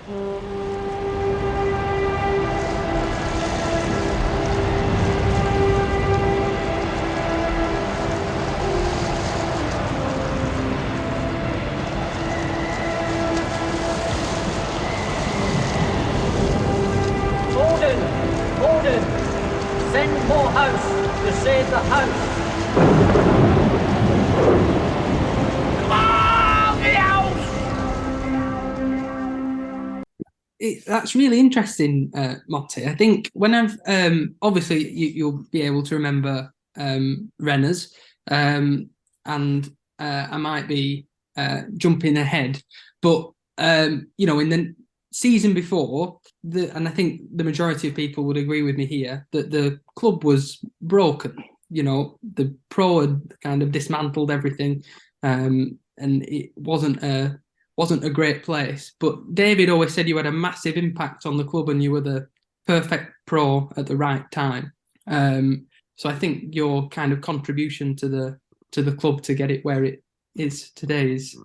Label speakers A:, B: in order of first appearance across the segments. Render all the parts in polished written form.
A: Gordon, send Moorhouse to save the house. Come on, the house!
B: That's really interesting, Motty. I think when I've obviously you'll be able to remember Renners, and I might be jumping ahead, but in the season before, and I think the majority of people would agree with me here, that the club was broken. The Pro had kind of dismantled everything, and it wasn't a great place. But David always said you had a massive impact on the club and you were the perfect Pro at the right time. So I think your kind of contribution to the club to get it where it is today is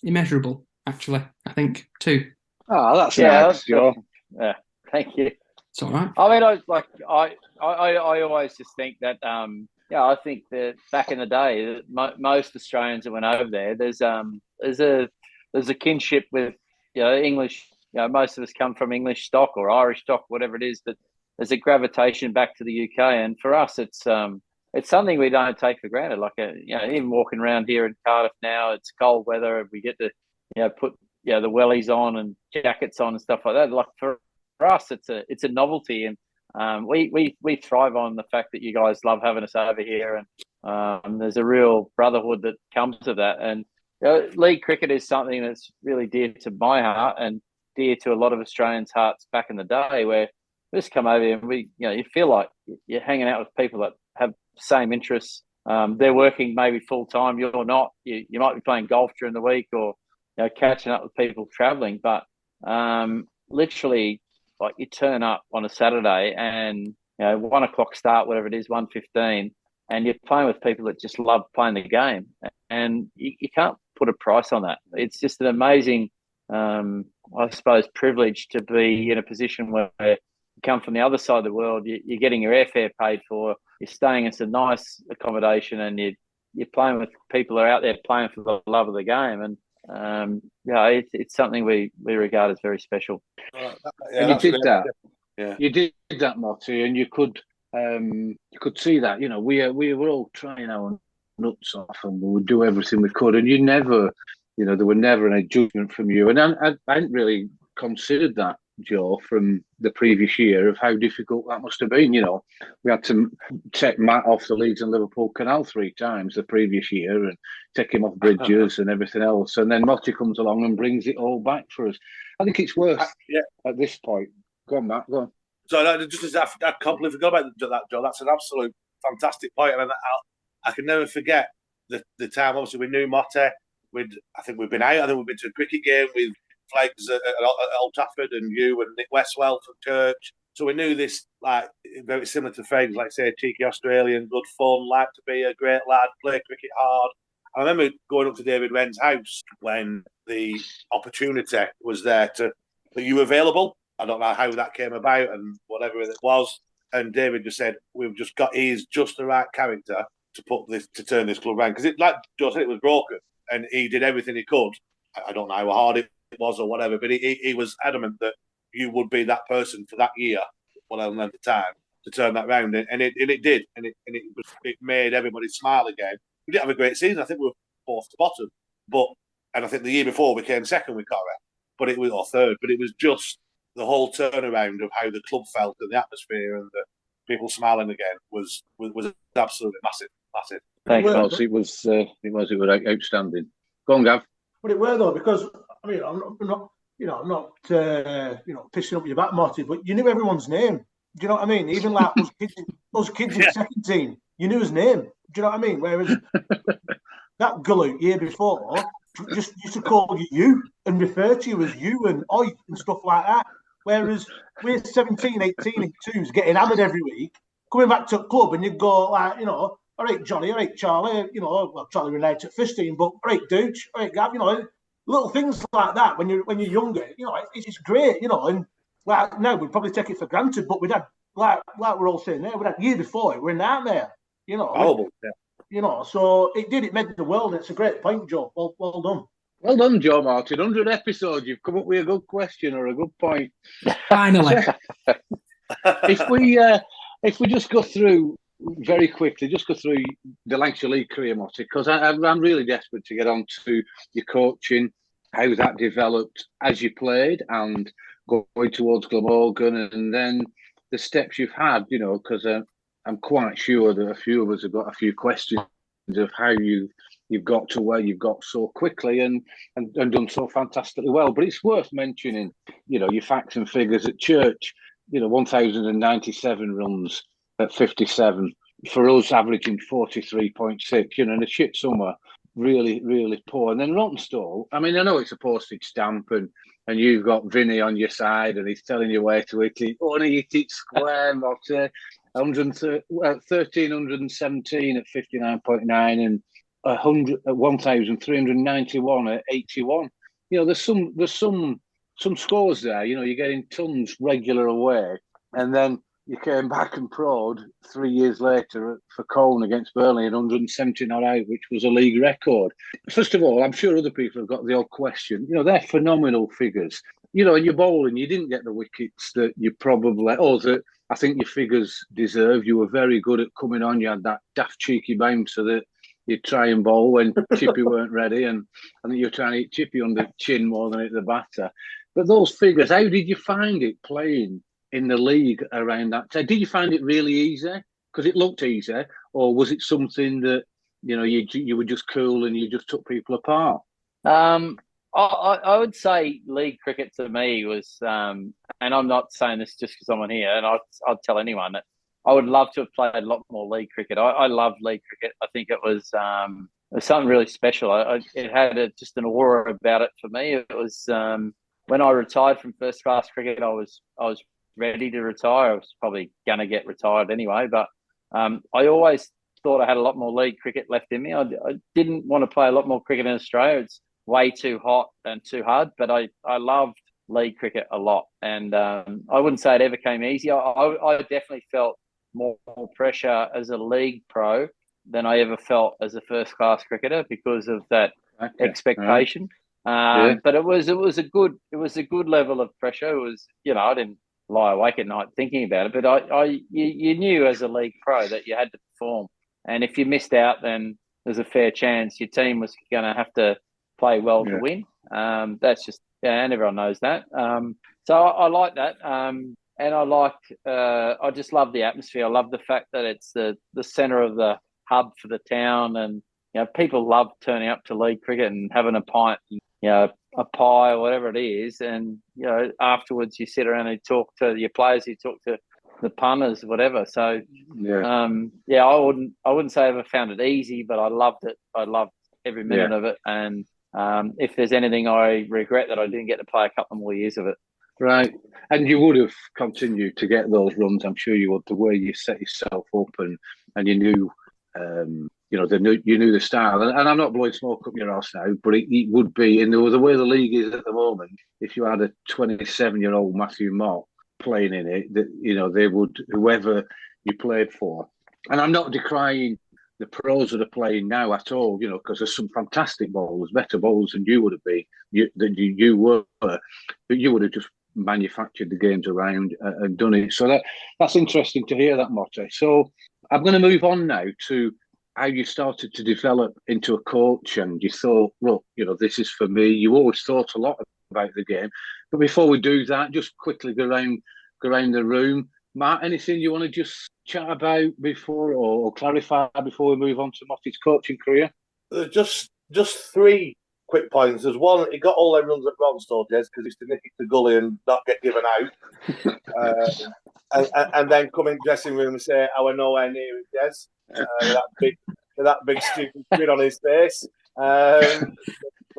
B: immeasurable, actually, I think, too.
C: Oh, that's
D: sure. Yeah, thank you.
B: It's all right.
D: I mean, I always just think that I think that back in the day, most Australians that went over there, there's a kinship with English. Most of us come from English stock or Irish stock, whatever it is. But there's a gravitation back to the UK, and for us, it's something we don't take for granted. Like even walking around here in Cardiff now, it's cold weather. We get to put the wellies on and jackets on and stuff like that. Like for us, it's a novelty, and we thrive on the fact that you guys love having us over here, and there's a real brotherhood that comes of that. And league cricket is something that's really dear to my heart and dear to a lot of Australians' hearts back in the day, where we just come over here and you feel like you're hanging out with people that have the same interests. They're working maybe full time, you're not. You might be playing golf during the week or catching up with people traveling, but literally, like, you turn up on a Saturday and 1 o'clock start, whatever it is, 1:15, and you're playing with people that just love playing the game, and you can't put a price on that. It's just an amazing, I suppose, privilege to be in a position where you come from the other side of the world. You're getting your airfare paid for. You're staying in some nice accommodation, and you're playing with people that are out there playing for the love of the game. And it's something we regard as very special.
C: And you did that. Yeah. You did that, Motty, and you could see that. We were all trying our nuts off, and we would do everything we could. And you never, there were never any judgment from you. And I hadn't really considered that, Joe, from the previous year, of how difficult that must have been. We had to take Matt off the Leeds and Liverpool Canal 3 times the previous year and take him off bridges and everything else. And then Motty comes along and brings it all back for us. I think it's worth at this point. Go on, Matt, go on.
E: So just as I completely forgot about that, Joe, that's an absolute fantastic point. And I can never forget the time. Obviously, we knew Motty. I think we've been out. I think we've been to a cricket game with Flags at Old Trafford, and you and Nick Westwell from Church. So we knew this, like, very similar to Frags, like, say, cheeky Australian, good fun, like to be a great lad, play cricket hard. I remember going up to David Wren's house when the opportunity was there that you were available. I don't know how that came about and whatever it was. And David just said, he's just the right character to turn this club around. Because like Joe said, it was broken, and he did everything he could. I don't know how hard it was or whatever, but he was adamant that you would be that person for that year, whatever length of time, to turn that round, and it did, and it made everybody smile again. We didn't have a great season. I think we were fourth to bottom, and I think the year before we came second with Corrie, or third. But it was just the whole turnaround of how the club felt and the atmosphere and the people smiling again was absolutely massive.
D: Thanks,
C: Matt. It was outstanding. Go on, Gav.
F: But it were, though, because I'm not pissing up your back, Motty, but you knew everyone's name. Do you know what I mean? Even like us kids in the second team, you knew his name. Do you know what I mean? Whereas that gullet year before just used to call you and refer to you as you and oi and stuff like that. Whereas we're 17, 18 and 2s getting hammered every week, coming back to a club, and you go like, all right, Johnny, all right, Charlie, well, Charlie Renate at 15, but all right, Dooch, all right, Gav, little things like that when you're younger, it's great, and like now we'd probably take it for granted, but we'd had like we're all saying there, we'd had year before it, we're in nightmare,
E: Horrible,
F: so it made the world. It's a great point, Joe. Well done.
C: Well done, Joe Martin. 100 episodes, you've come up with a good question or a good point.
B: Finally.
C: If we just go through very quickly, the Lancashire League career, Motty, because I'm really desperate to get on to your coaching, how that developed as you played and going towards Glamorgan, and then the steps you've had, because I'm quite sure that a few of us have got a few questions of how you've got to where you've got so quickly and done so fantastically well. But it's worth mentioning, your facts and figures at church, 1,097 runs at 57. For us, averaging 43.6, and a shit summer, really, really poor. And then Rottenstall, I mean, I know it's a postage stamp and you've got Vinny on your side and he's telling you where to hit it. Only hit it square, Mottey. 1,317 at 59.9 and 1,391 at 81. There's some scores there. You're getting tons regular away, and then you came back and pro'd 3 years later for Colne against Burnley and 170 not out, which was a league record. First of all, I'm sure other people have got the odd question. They're phenomenal figures. And you're bowling, you didn't get the wickets that you probably, that I think your figures deserve. You were very good at coming on. You had that daft cheeky bouncer that you'd try and bowl when Chippy weren't ready. And I think you were trying to hit Chippy on the chin more than hit the batter. But those figures, how did you find it playing in the league around that time? Did you find it really easy? Because it looked easy. Or was it something that, you were just cool and you just took people apart?
D: I would say league cricket to me was, and I'm not saying this just because I'm on here, and I'd tell anyone that I would love to have played a lot more league cricket. I love league cricket. I think it was something really special. It had just an aura about it for me. It was when I retired from first class cricket, I was ready to retire. I was probably going to get retired anyway, but I always thought I had a lot more league cricket left in me. I didn't want to play a lot more cricket in Australia. It's way too hot and too hard, but I loved league cricket a lot. And I wouldn't say it ever came easy. I definitely felt more pressure as a league pro than I ever felt as a first class cricketer because of that expectation. But it was a good level of pressure. It was, I didn't lie awake at night thinking about it, but you knew as a league pro that you had to perform, and if you missed out, then there's a fair chance your team was going to have to play well to win. That's just, and everyone knows that. So I like that, and I just love the atmosphere. I love the fact that it's the centre of the hub for the town, and people love turning up to league cricket and having a pint, and, a pie or whatever it is, and afterwards you sit around and talk to your players, you talk to the punters, whatever. So I wouldn't say I ever found it easy, but I loved it. I loved every minute of it, and if there's anything I regret, that I didn't get to play a couple more years of it.
C: Right, and you would have continued to get those runs, I'm sure you would, the way you set yourself up, and you knew you knew the style, and I'm not blowing smoke up your arse now, but it would be in the way the league is at the moment. If you had a 27-year-old Matthew Mott playing in it, that they would, whoever you played for. And I'm not decrying the pros that are playing now at all, because there's some fantastic bowlers, better bowlers than you would have been, you were, but you would have just manufactured the games around and done it. So that's interesting to hear that, Mottey. So I'm going to move on now to how you started to develop into a coach, and you thought, look, this is for me. You always thought a lot about the game. But before we do that, just quickly go around the room. Matt, anything you want to just chat about before or clarify before we move on to Motty's coaching career?
E: Just three quick points. There's one, he got all them runs at Rottenstall, Jez, because he used to nick it to gully and not get given out. And then come in dressing room and say, I were nowhere near it, Jez. That big stupid grin on his face. Well,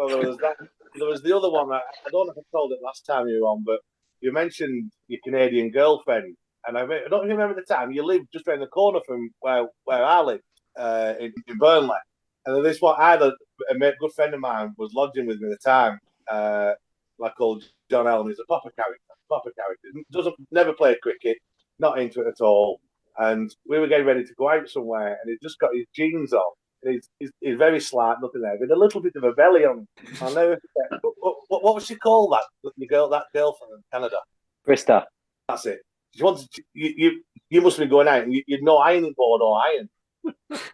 E: there was that. There was the other one. I don't know if I told it last time you were on, but you mentioned your Canadian girlfriend, and I don't even remember the time. You lived just around the corner from where I live in Burnley, and this one I had good friend of mine was lodging with me at the time, like called John Elm. He's a proper character. Never played cricket, not into it at all. And we were getting ready to go out somewhere, and he'd just got his jeans on. He's very slight, nothing there, with a little bit of a belly on. I'll never forget. What was she called? That girl from Canada,
D: Krista.
E: That's it. She wanted you must be going out, and you'd no ironing board or iron.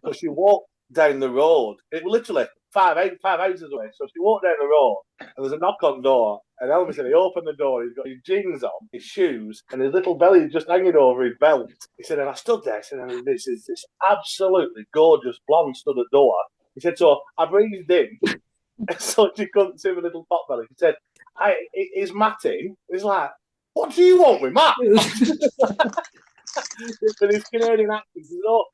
E: So she walked down the road. It was literally five houses away. So she walked down the road, and there's a knock on the door. And all of a sudden, he opened the door. He's got his jeans on, his shoes, and his little belly just hanging over his belt. He said, and I stood there. He said, and this absolutely gorgeous blonde stood at the door. He said, so I breathed in, so she couldn't see my little pot belly. He said, is Matt in? He's like, what do you want with Matt? With his Canadian accent, you know,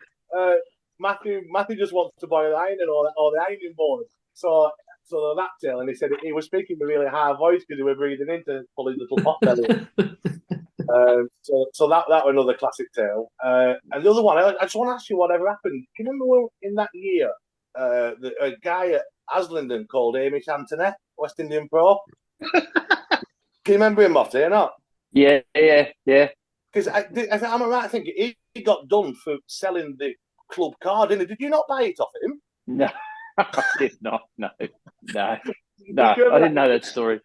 E: Matthew just wants to buy the iron or the ironing board. So that tale, and he said he was speaking with a really high voice because he was breathing in to pull his little pot belly. So that was another classic tale. And the other one, I just want to ask you whatever happened. Do you remember in that year, a guy at Aslington called Hamish Anthony, West Indian pro? Can you remember him, Motty, or not?
D: Yeah.
E: Because I'm right. I think he got done for selling the club card, didn't he? Did you not buy it off him?
D: No, I did not. No. I didn't know that story.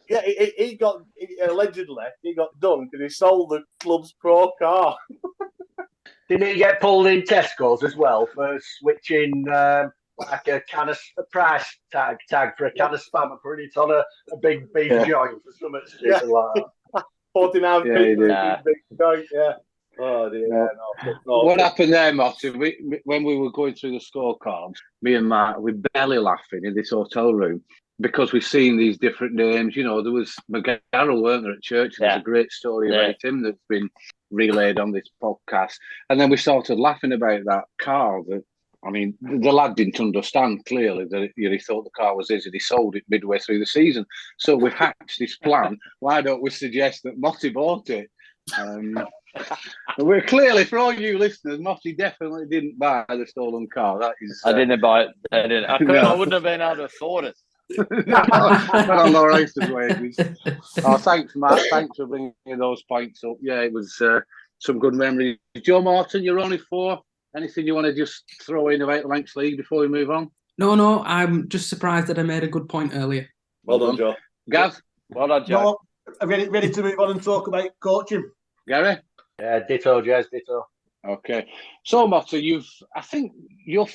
E: Yeah, allegedly he got done because he sold the club's pro car.
G: Didn't he get pulled in Tesco's as well for switching like a price tag for a can of spam and putting it on a big beef joint for something stupid like that?
E: 49 big joint, yeah. Oh dear. Yeah. No.
C: What happened there, Motty? When we were going through the scorecards, me and Matt were belly laughing in this hotel room because we've seen these different names. You know, there was McGarrell, weren't there, at church? There's a great story about him that's been relayed on this podcast. And then we started laughing about that car. I mean, the lad didn't understand clearly that he thought the car was his and he sold it midway through the season. So we hatched this plan. Why don't we suggest that Motty bought it? We're clearly, for all you listeners, Motty definitely didn't buy the stolen car. That is,
D: I didn't buy it. I wouldn't have been able to afford it.
C: Not on Lowerhouse's wages. Oh, thanks, Matt. Thanks for bringing those points up. Yeah, it was some good memories. Joe Morton, you're only 4. Anything you want to just throw in about the Lancashire League before we move on?
B: No. I'm just surprised that I made a good point earlier.
E: Well done, Joe.
C: Gav?
D: Well done, Joe.
F: No, I'm ready to move on and talk about coaching.
C: Gary?
G: Yeah, ditto, Jez, ditto.
C: Okay. So, Motty, I think your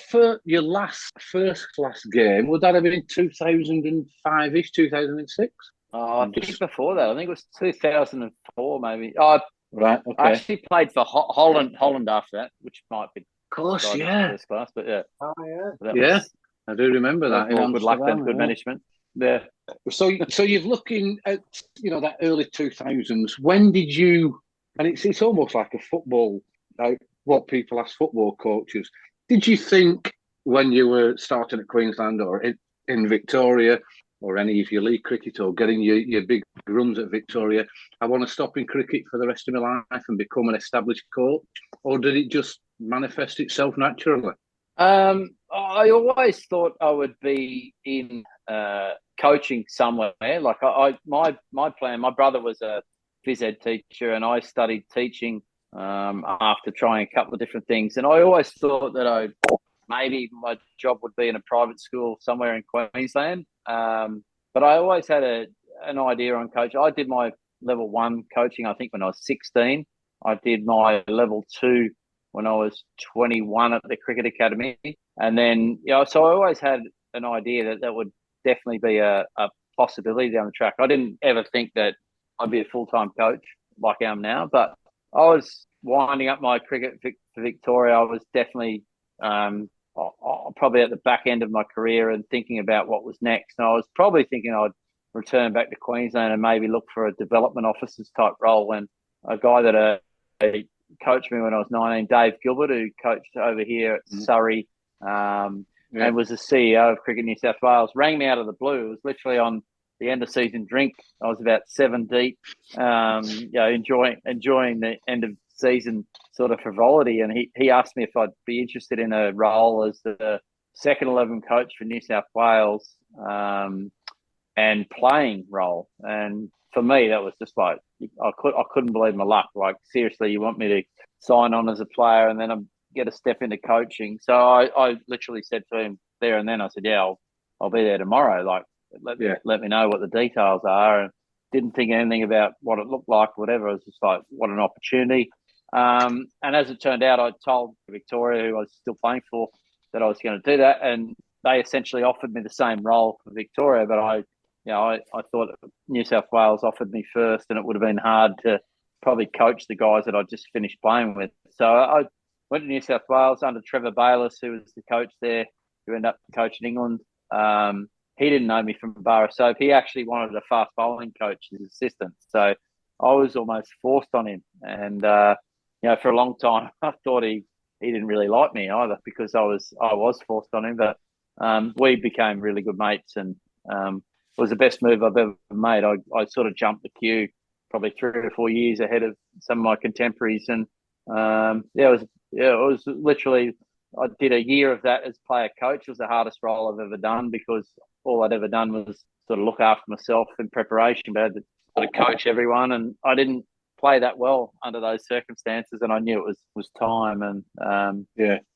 C: last first class game, would that have been 2005-ish, 2006?
D: I think before that. I think it was 2004, maybe. Oh,
C: right, okay.
D: I actually played for Holland after that, which might be...
C: Of course, yeah.
D: First class, but yeah.
E: Oh, yeah.
C: Yeah, I do remember that.
D: Good luck and good management. Yeah.
C: So you're looking at, that early 2000s. When did you... And it's almost like a football, like what people ask football coaches. Did you think when you were starting at Queensland or in Victoria or any of your league cricket or getting your big runs at Victoria, I want to stop in cricket for the rest of my life and become an established coach? Or did it just manifest itself naturally?
D: I always thought I would be in coaching somewhere. Like my plan, my brother was a phys ed teacher and I studied teaching after trying a couple of different things. And I always thought that maybe my job would be in a private school somewhere in Queensland. But I always had an idea on coaching. I did my level 1 coaching, I think, when I was 16. I did my level 2 when I was 21 at the Cricket Academy. And then, so I always had an idea that would definitely be a possibility down the track. I didn't ever think that I'd be a full-time coach like I am now, but I was winding up my cricket for Victoria. I was definitely probably at the back end of my career and thinking about what was next. And I was probably thinking I'd return back to Queensland and maybe look for a development officer's type role. When a guy that coached me when I was 19, Dave Gilbert, who coached over here at Surrey and was the CEO of Cricket New South Wales, rang me out of the blue. It was literally on the end of season drink. I was about 7 deep, enjoying the end of season sort of frivolity. And he asked me if I'd be interested in a role as the second 11 coach for New South Wales, and playing role. And for me, that was just like, I couldn't believe my luck. Like, seriously, you want me to sign on as a player and then I get a step into coaching? So I literally said to him there and then, I said, yeah, I'll be there tomorrow. Like, let me know what the details are. And didn't think anything about what it looked like, whatever. It was just like, what an opportunity. And as it turned out, I told Victoria, who I was still playing for, that I was going to do that. And they essentially offered me the same role for Victoria, but I thought New South Wales offered me first, and it would have been hard to probably coach the guys that I just finished playing with. So I went to New South Wales under Trevor Bayliss, who was the coach there, who ended up coaching England. He didn't know me from a bar of soap. He actually wanted a fast bowling coach as assistant. So I was almost forced on him. And, for a long time, I thought he didn't really like me either, because I was forced on him. But we became really good mates, and it was the best move I've ever made. I sort of jumped the queue probably 3 or 4 years ahead of some of my contemporaries. And it was literally, I did a year of that as player coach. It was the hardest role I've ever done, because all I'd ever done was sort of look after myself in preparation, but I had to sort of coach everyone. And I didn't play that well under those circumstances, and I knew it was time. And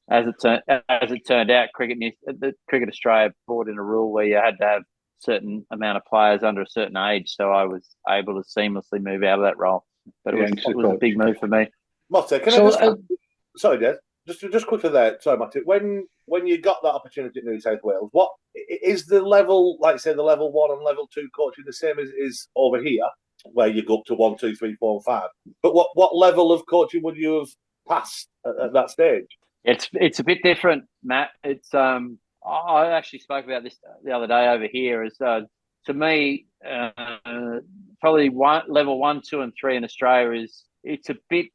D: as it turned out, Cricket Australia brought in a rule where you had to have a certain amount of players under a certain age, so I was able to seamlessly move out of that role. But it was a big move for me.
E: Motty, sorry, Jez, just quickly there. Sorry, Motty. When you got that opportunity at New South Wales, what is the level, like say the level 1 and level 2 coaching the same as is over here, where you go up to 1, 2, 3, 4, and 5? But what level of coaching would you have passed at that stage?
D: It's a bit different, Matt. It's I actually spoke about this the other day over here. Is to me, probably level 1, 2, and 3 in Australia it's a bit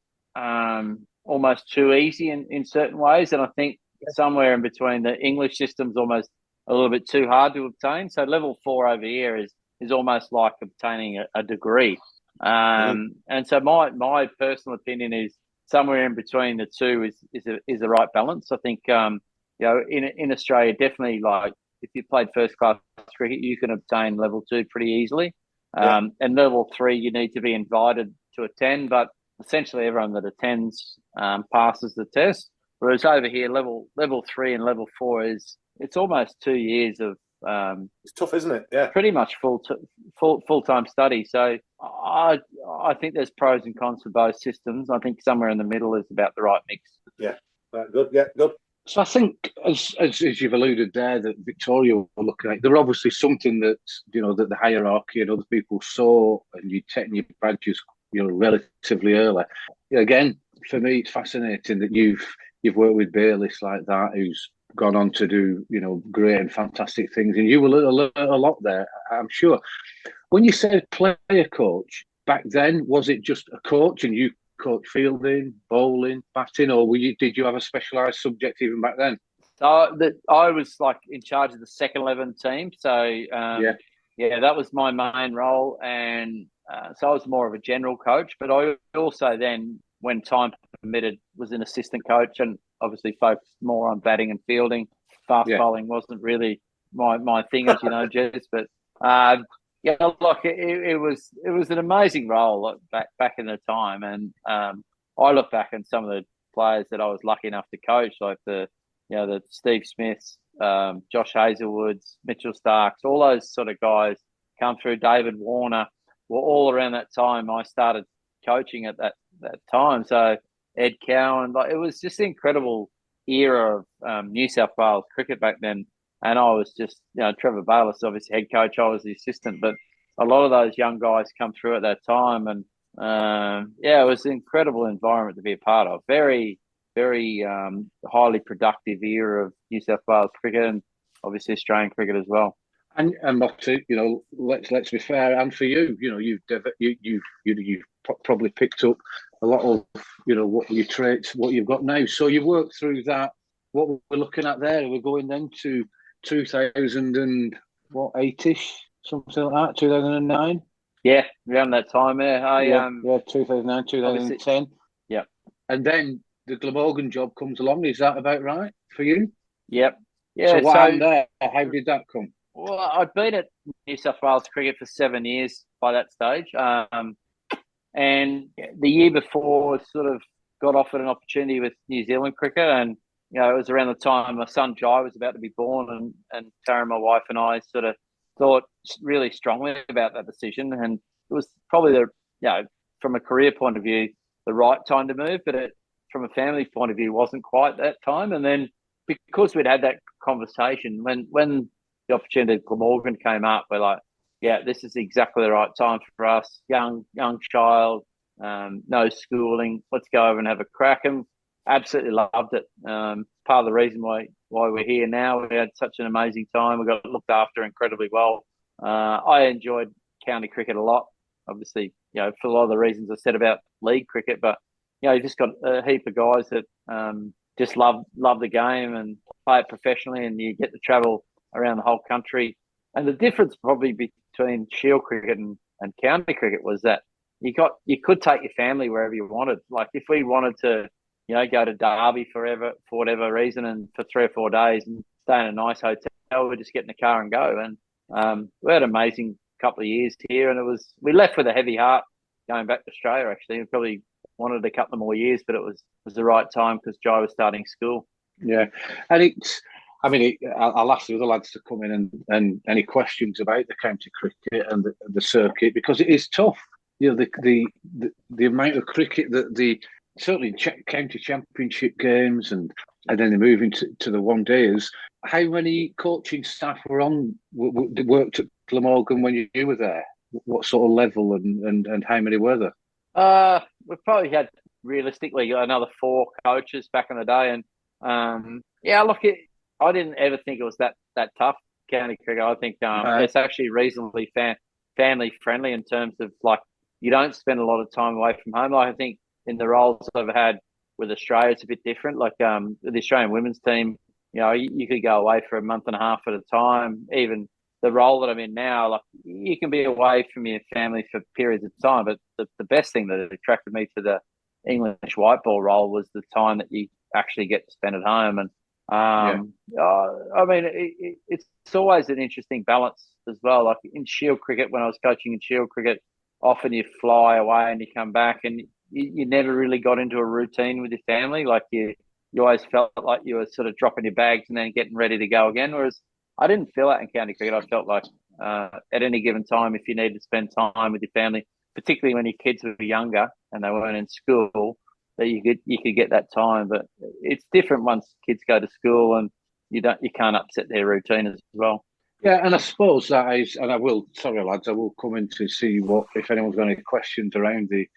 D: almost too easy in certain ways, and I think somewhere in between, the English system's almost a little bit too hard to obtain. So level 4 over here is almost like obtaining a degree. And so my personal opinion is somewhere in between the two is the right balance. I think in Australia, definitely, like, if you played first class cricket, you can obtain level 2 pretty easily. And level 3, you need to be invited to attend, but essentially everyone that attends passes the test. Whereas over here, level 3 and level 4 it's almost 2 years of
E: it's tough, isn't it? Yeah,
D: pretty much full-time study. So I think there's pros and cons for both systems. I think somewhere in the middle is about the right mix.
E: Yeah, good. Yeah, good.
C: So I think, as you've alluded there, that Victoria were looking at, there obviously something that that the hierarchy and other people saw, and you taking your badges relatively early. Again, for me, it's fascinating that you've worked with Bayliss like that, who's gone on to do great and fantastic things, and you will learn a lot there, I'm sure. When you said player coach back then, was it just a coach and you coach fielding, bowling, batting, or did you have a specialised subject even back then?
D: So I was like in charge of the second 11 team, so that was my main role, and so I was more of a general coach, but I also then, when time permitted, was an assistant coach, and obviously focused more on batting and fielding. Fast bowling wasn't really my thing, as you know, Jez. But it was an amazing role back in the time, and I look back on some of the players that I was lucky enough to coach, like the Steve Smiths, Josh Hazlewoods, Mitchell Starks, all those sort of guys come through. David Warner were all around that time. I started coaching at that time, so Ed Cowan, it was just an incredible era of New South Wales cricket back then. And I was just, Trevor Bayliss, obviously head coach, I was the assistant, but a lot of those young guys come through at that time. And it was an incredible environment to be a part of. Very, very highly productive era of New South Wales cricket, and obviously Australian cricket as well.
C: And Motty, let's be fair, and for you, you've probably picked up a lot of what your traits, what you've got now. So you worked through that. What we're looking at there, we're going then to 2008ish, something like that, 2009.
D: Yeah, around that time.
C: 2009, 2010.
D: Yeah,
C: and then the Glamorgan job comes along. Is that about right for you?
D: Yep. Yeah.
C: So what happened there? How did that come?
D: Well, I'd been at New South Wales cricket for 7 years by that stage. And the year before, sort of got offered an opportunity with New Zealand cricket. And, it was around the time my son Jai was about to be born. And Tara, my wife, and I sort of thought really strongly about that decision. And it was probably from a career point of view, the right time to move. But from a family point of view, wasn't quite that time. And then because we'd had that conversation, when the opportunity at Glamorgan came up, we're like, yeah, this is exactly the right time for us. Young child, no schooling. Let's go over and have a crack. And absolutely loved it. Part of the reason why we're here now. We had such an amazing time. We got looked after incredibly well. I enjoyed county cricket a lot. Obviously, for a lot of the reasons I said about league cricket, but you just got a heap of guys that just love the game and play it professionally, and you get to travel around the whole country. And the difference probably between Shield cricket and county cricket was that you could take your family wherever you wanted. Like if we wanted to, go to Derby for whatever reason, and for 3 or 4 days and stay in a nice hotel, we'd just get in the car and go. And we had an amazing couple of years here, and we left with a heavy heart going back to Australia. Actually, we probably wanted a couple of more years, but it was the right time because Jai was starting school.
C: Yeah, and I'll ask the other lads to come in and any questions about the county cricket and the circuit, because it is tough. The amount of cricket that certainly county championship games and then they move into the one days. How many coaching staff worked at Glamorgan when you were there? What sort of level and how many were there?
D: We probably had realistically another 4 coaches back in the day, and I didn't ever think it was that tough, county cricket. I think it's actually reasonably family friendly in terms of like you don't spend a lot of time away from home. Like I think in the roles I've had with Australia, it's a bit different. Like the Australian women's team, you could go away for a month and a half at a time. Even the role that I'm in now, like you can be away from your family for periods of time. But the best thing that attracted me to the English white ball role was the time that you actually get to spend at home. And it's always an interesting balance as well. Like in Shield cricket, when I was coaching in Shield cricket, often you fly away and you come back and you never really got into a routine with your family. Like you always felt like you were sort of dropping your bags and then getting ready to go again. Whereas I didn't feel that in county cricket. I felt like at any given time, if you needed to spend time with your family, particularly when your kids were younger and they weren't in school, that you could get that time. But it's different once kids go to school and you can't upset their routine as well.
C: Yeah, and I suppose that is, and I will come in to see if anyone's got any questions around the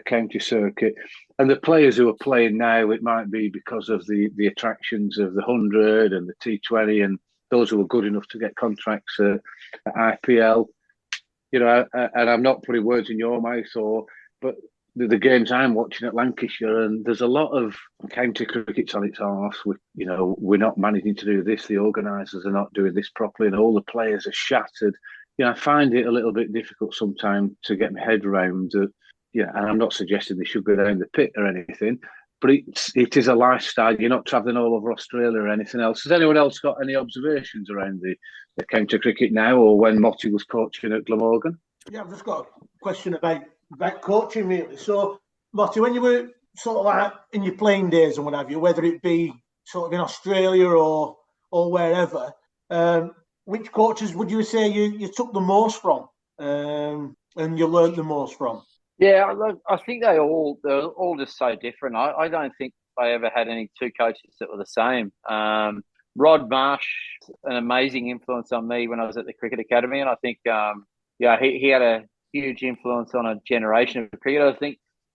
C: county circuit. And the players who are playing now, it might be because of the attractions of the 100 and the T20 and those who are good enough to get contracts at IPL. And I'm not putting words in your mouth, but the games I'm watching at Lancashire, and there's a lot of county cricket's on its arse. We're not managing to do this. The organisers are not doing this properly, and all the players are shattered. I find it a little bit difficult sometimes to get my head around. And I'm not suggesting they should go down the pit or anything, but it is a lifestyle. You're not travelling all over Australia or anything else. Has anyone else got any observations around the county cricket now, or when Motty was coaching at Glamorgan?
F: Yeah, I've just got a question about coaching, really. So, Motty, when you were sort of like in your playing days and what have you, whether it be sort of in Australia or wherever, which coaches would you say you took the most from and you learned the most from?
D: Yeah, I think they're all just so different. I don't think I ever had any 2 coaches that were the same. Rod Marsh, an amazing influence on me when I was at the Cricket Academy, and I think he had a huge influence on a generation of cricket.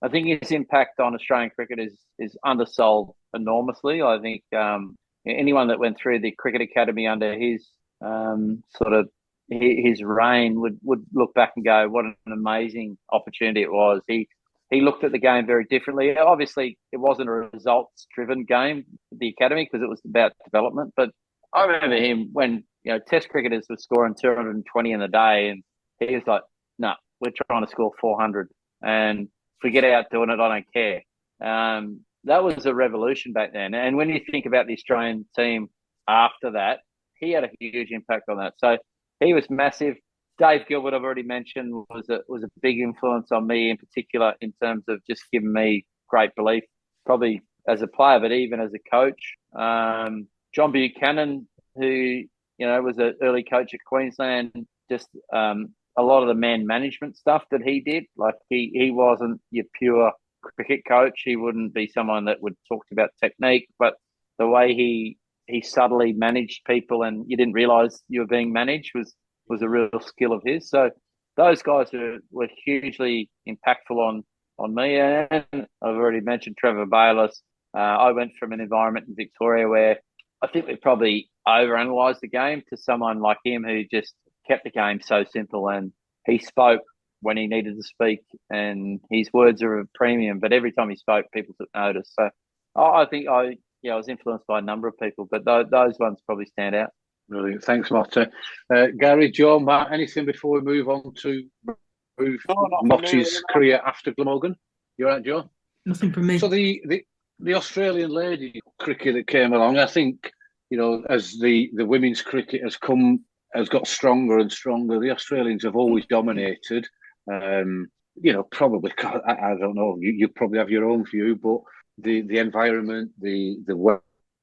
D: I think his impact on Australian cricket is undersold enormously. I think anyone that went through the Cricket Academy under his his reign would look back and go, what an amazing opportunity it was. He looked at the game very differently. Obviously, it wasn't a results-driven game, the academy, because it was about development. But I remember him when Test cricketers were scoring 220 in a day, and he was like, "No, we're trying to score 400, and if we get out doing it, I don't care." That was a revolution back then. And when you think about the Australian team after that, he had a huge impact on that. So he was massive. Dave Gilbert, I've already mentioned, was a big influence on me in particular in terms of just giving me great belief, probably as a player, but even as a coach. John Buchanan, who was an early coach at Queensland, just a lot of the man management stuff that he did. Like he wasn't your pure cricket coach. He wouldn't be someone that would talk about technique, but the way he subtly managed people and you didn't realise you were being managed was a real skill of his. So those guys were hugely impactful on me. And I've already mentioned Trevor Bayliss. I went from an environment in Victoria where I think we probably overanalyzed the game to someone like him who just kept the game so simple, and he spoke when he needed to speak, and his words are a premium. But every time he spoke, people took notice. So I think I was influenced by a number of people, but those ones probably stand out.
C: Brilliant. Thanks, Motty. Gary, Joe, Matt, anything before we move on to Motty's career after Glamorgan? You all right, Joe?
B: Nothing from me.
C: So the Australian lady cricket that came along, I think, as the women's cricket has got stronger and stronger, the Australians have always dominated. Probably, I don't know, you probably have your own view, but the environment, the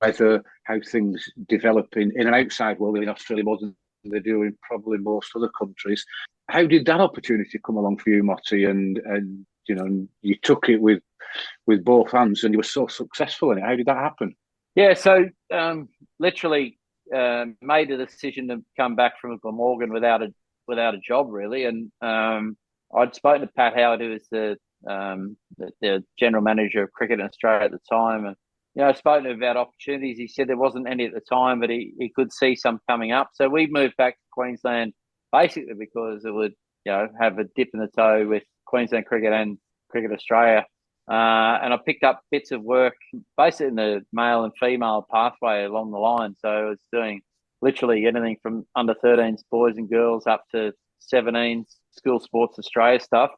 C: weather, how things develop in an outside world in Australia more than they do in probably most other countries. How did that opportunity come along for you, Motty? And you took it with both hands, and you were so successful in it. How did that happen?
D: Yeah, so literally made a decision to come back from Glamorgan without a job, really. And I'd spoken to Pat Howard, who was the general manager of cricket in Australia at the time, and I'd spoken to him about opportunities. He said there wasn't any at the time, but he could see some coming up. So we moved back to Queensland basically because it would have a dip in the toe with Queensland cricket and Cricket Australia. And I picked up bits of work basically in the male and female pathway along the line. So I was doing literally anything from under 13s boys and girls up to 17s school sports Australia stuff.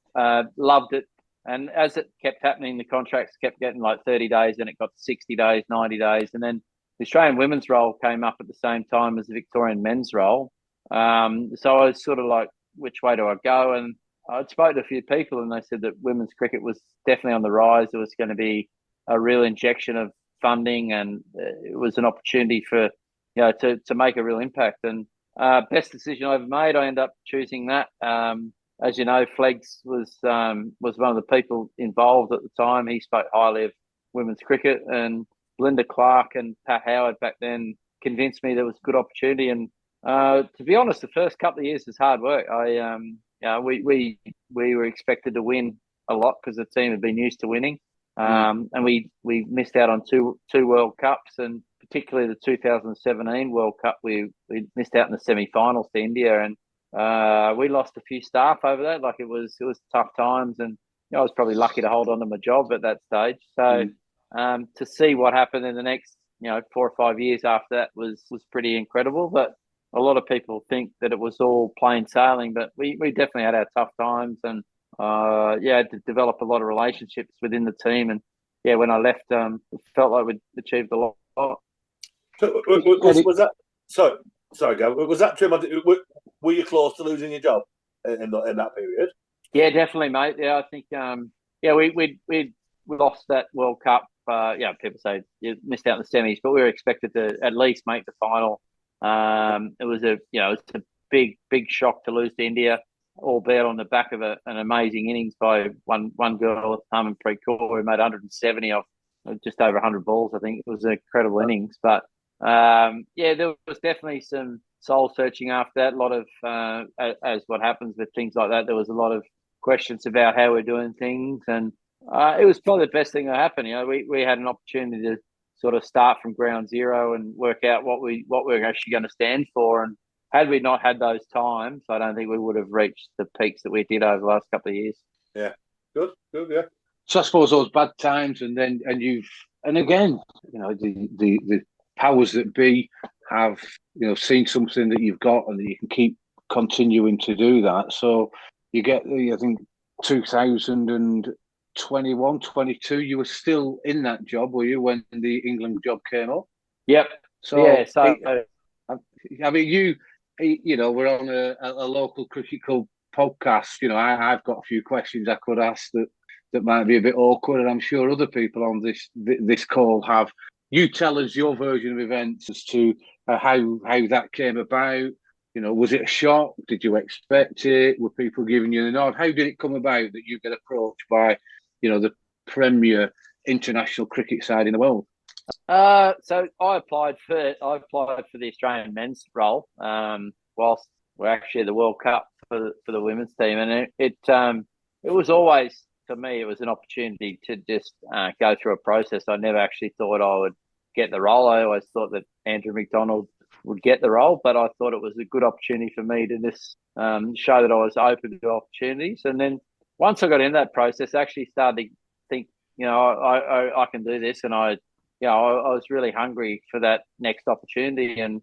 D: Loved it. And as it kept happening, the contracts kept getting like 30 days, then it got 60 days, 90 days. And then the Australian women's role came up at the same time as the Victorian men's role. So I was sort of like, which way do I go? And I'd spoken to a few people and they said that women's cricket was definitely on the rise. There was going to be a real injection of funding, and it was an opportunity for, to make a real impact. And best decision I ever made, I ended up choosing that. As you know, Fleggs was one of the people involved at the time. He spoke highly of women's cricket, and Belinda Clark and Pat Howard back then convinced me there was a good opportunity. And to be honest, the first couple of years was hard work. We were expected to win a lot because the team had been used to winning, and we missed out on two World Cups, and particularly the 2017 World Cup, we missed out in the semi-finals to India, and we lost a few staff over that. Like it was tough times, and I was probably lucky to hold on to my job at that stage. So to see what happened in the next 4 or 5 years after that was pretty incredible. But a lot of people think that it was all plain sailing, but we definitely had our tough times, and had to develop a lot of relationships within the team. And when I left, it felt like we'd achieved a lot.
E: So was that? Sorry, Gav. Was that true? Were you close to losing your job in that period?
D: Yeah, definitely, mate. Yeah, I think we lost that World Cup. People say you missed out in the semis, but we were expected to at least make the final. It was a big shock to lose to India, albeit on the back of an amazing innings by one girl, Harmanpreet Kaur, who made 170 off just over 100 balls. I think it was an incredible innings, but there was definitely some soul searching after that. A lot of as what happens with things like that, there was a lot of questions about how we're doing things, and it was probably the best thing that happened. We had an opportunity to sort of start from ground zero and work out what we were actually going to stand for. And had we not had those times, I don't think we would have reached the peaks that we did over the last couple of years.
E: Yeah, good, yeah.
C: So I suppose those bad times, and again, the powers that be have seen something that you've got, and that you can keep continuing to do that. So you get I think 2021, 22, you were still in that job, were you, when the England job came up?
D: Yep.
C: So
D: yeah, so
C: I mean, you know, we're on a local cricket club podcast. You know, I've got a few questions I could ask that might be a bit awkward, and I'm sure other people on this call have. You tell us your version of events as to how that came about. You know, was it a shock? Did you expect it? Were people giving you the nod? How did it come about that you get approached by, you know, the premier international cricket side in the world?
D: So I applied for the Australian men's role whilst we're actually at the World Cup for the women's team, and it was always, for me, it was an opportunity to just go through a process. I never actually thought I would get the role. I always thought that Andrew McDonald would get the role, but I thought it was a good opportunity for me to just show that I was open to opportunities. And then once I got in that process, I actually started to think, you know, I can do this, and I was really hungry for that next opportunity. And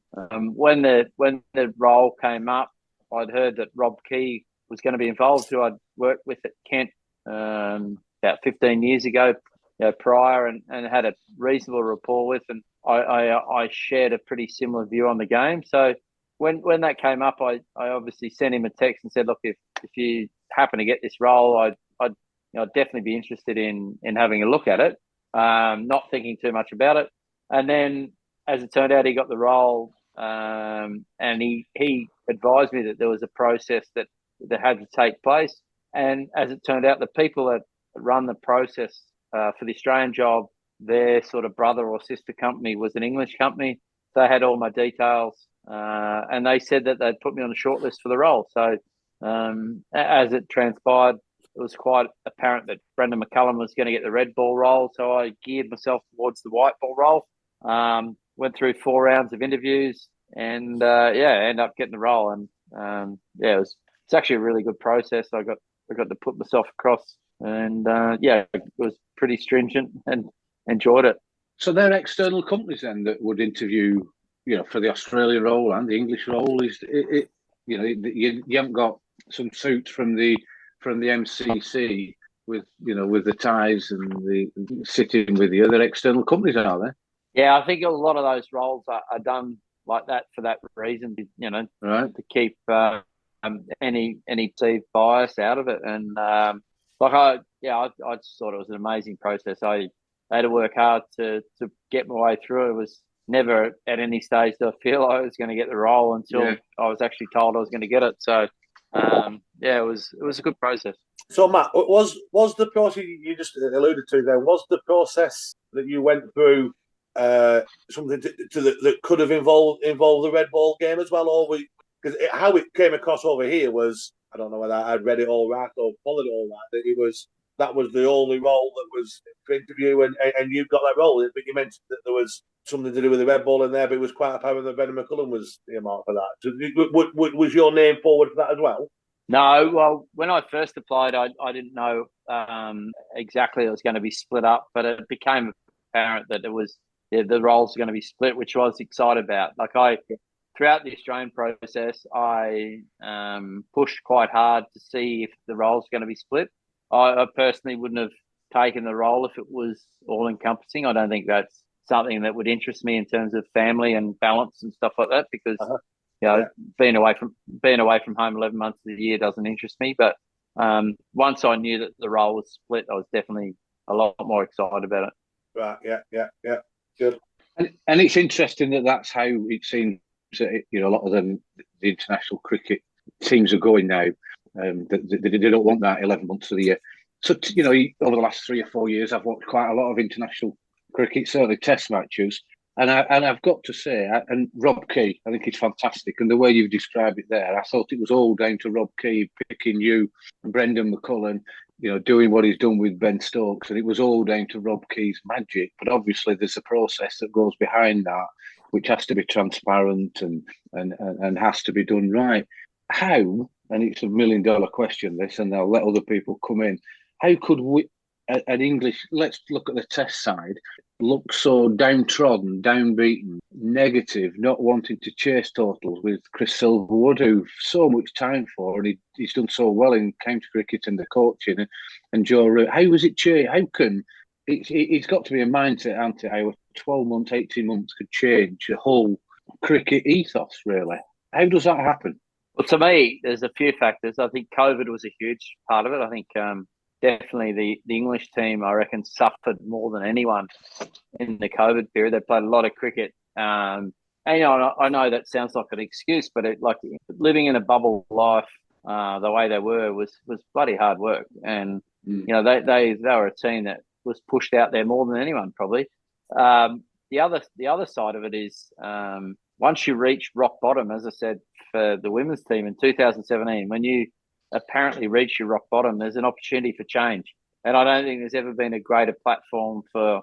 D: when the role came up, I'd heard that Rob Key was going to be involved, who I'd worked with at Kent about 15 years ago, prior, and had a reasonable rapport with, and I shared a pretty similar view on the game. So when that came up, I obviously sent him a text and said, look, if you happen to get this role, I'd definitely be interested in having a look at it. Not thinking too much about it. And then, as it turned out, he got the role, and he advised me that there was a process that had to take place. And as it turned out, the people that run the process for the Australian job, their sort of brother or sister company was an English company. They had all my details, and they said that they'd put me on a shortlist for the role. So as it transpired, it was quite apparent that Brendan McCullum was going to get the red ball role. So I geared myself towards the white ball role. Went through 4 rounds of interviews, and ended up getting the role. And it's actually a really good process. I got to put myself across, and it was pretty stringent and enjoyed it.
C: So they're external companies then that would interview, you know, for the Australian role and the English role. Is it you know, you haven't got some suits from the MCC with the ties and the sitting with the other external companies, are there?
D: Yeah, I think a lot of those roles are done like that for that reason, you know,
C: right,
D: to keep any perceived bias out of it. And I just thought it was an amazing process. I had to work hard to get my way through. It was never at any stage did I feel I was going to get the role until I was actually told I was going to get it. So it was a good process.
E: So Matt, was the process you just alluded to there, was the process that you went through something that could have involved the red ball game as well, or because how it came across over here was, I don't know whether I'd read it all right or followed it all right, that was the only role that was for interview, and you got that role. But you mentioned that there was something to do with the red ball in there, but it was quite apparent that Brendan McCullum was earmarked for that. So, was your name forward for that as well?
D: No, well, when I first applied, I didn't know exactly it was going to be split up, but it became apparent that it was the roles were going to be split, which I was excited about. Throughout the Australian process, I pushed quite hard to see if the roles were going to be split. I personally wouldn't have taken the role if it was all-encompassing. I don't think that's something that would interest me in terms of family and balance and stuff like that, because being away from home 11 months of the year doesn't interest me. But once I knew that the role was split, I was definitely a lot more excited about it.
E: Right. Yeah. Good.
C: And it's interesting that that's how it seems. You know, a lot of the international cricket teams are going now. They don't want that 11 months of the year. So, you know, over the last 3 or 4 years, I've watched quite a lot of international cricket, certainly Test matches, and I've got to say, and Rob Key, I think it's fantastic, and the way you've described it there, I thought it was all down to Rob Key picking you and Brendan McCullum, you know, doing what he's done with Ben Stokes, and it was all down to Rob Key's magic. But obviously, there's a process that goes behind that, which has to be transparent and has to be done right. How? And it's $1 million question, this, and I'll let other people come in. How could we, an English, let's look at the Test side, look so downtrodden, downbeaten, negative, not wanting to chase totals with Chris Silverwood, who so much time for, and he's done so well in county cricket and the coaching, and Joe Root. How was it changed? How can it's got to be a mindset, hasn't it? How 12 months, 18 months could change the whole cricket ethos, really. How does that happen?
D: Well, to me, there's a few factors. I think COVID was a huge part of it. I think definitely the English team, I reckon, suffered more than anyone in the COVID period. They played a lot of cricket. And, I know that sounds like an excuse, but living in a bubble life the way they were was bloody hard work. And, they were a team that was pushed out there more than anyone, probably. The other side of it is once you reach rock bottom, as I said, for the women's team in 2017, when you apparently reach your rock bottom, there's an opportunity for change. And I don't think there's ever been a greater platform for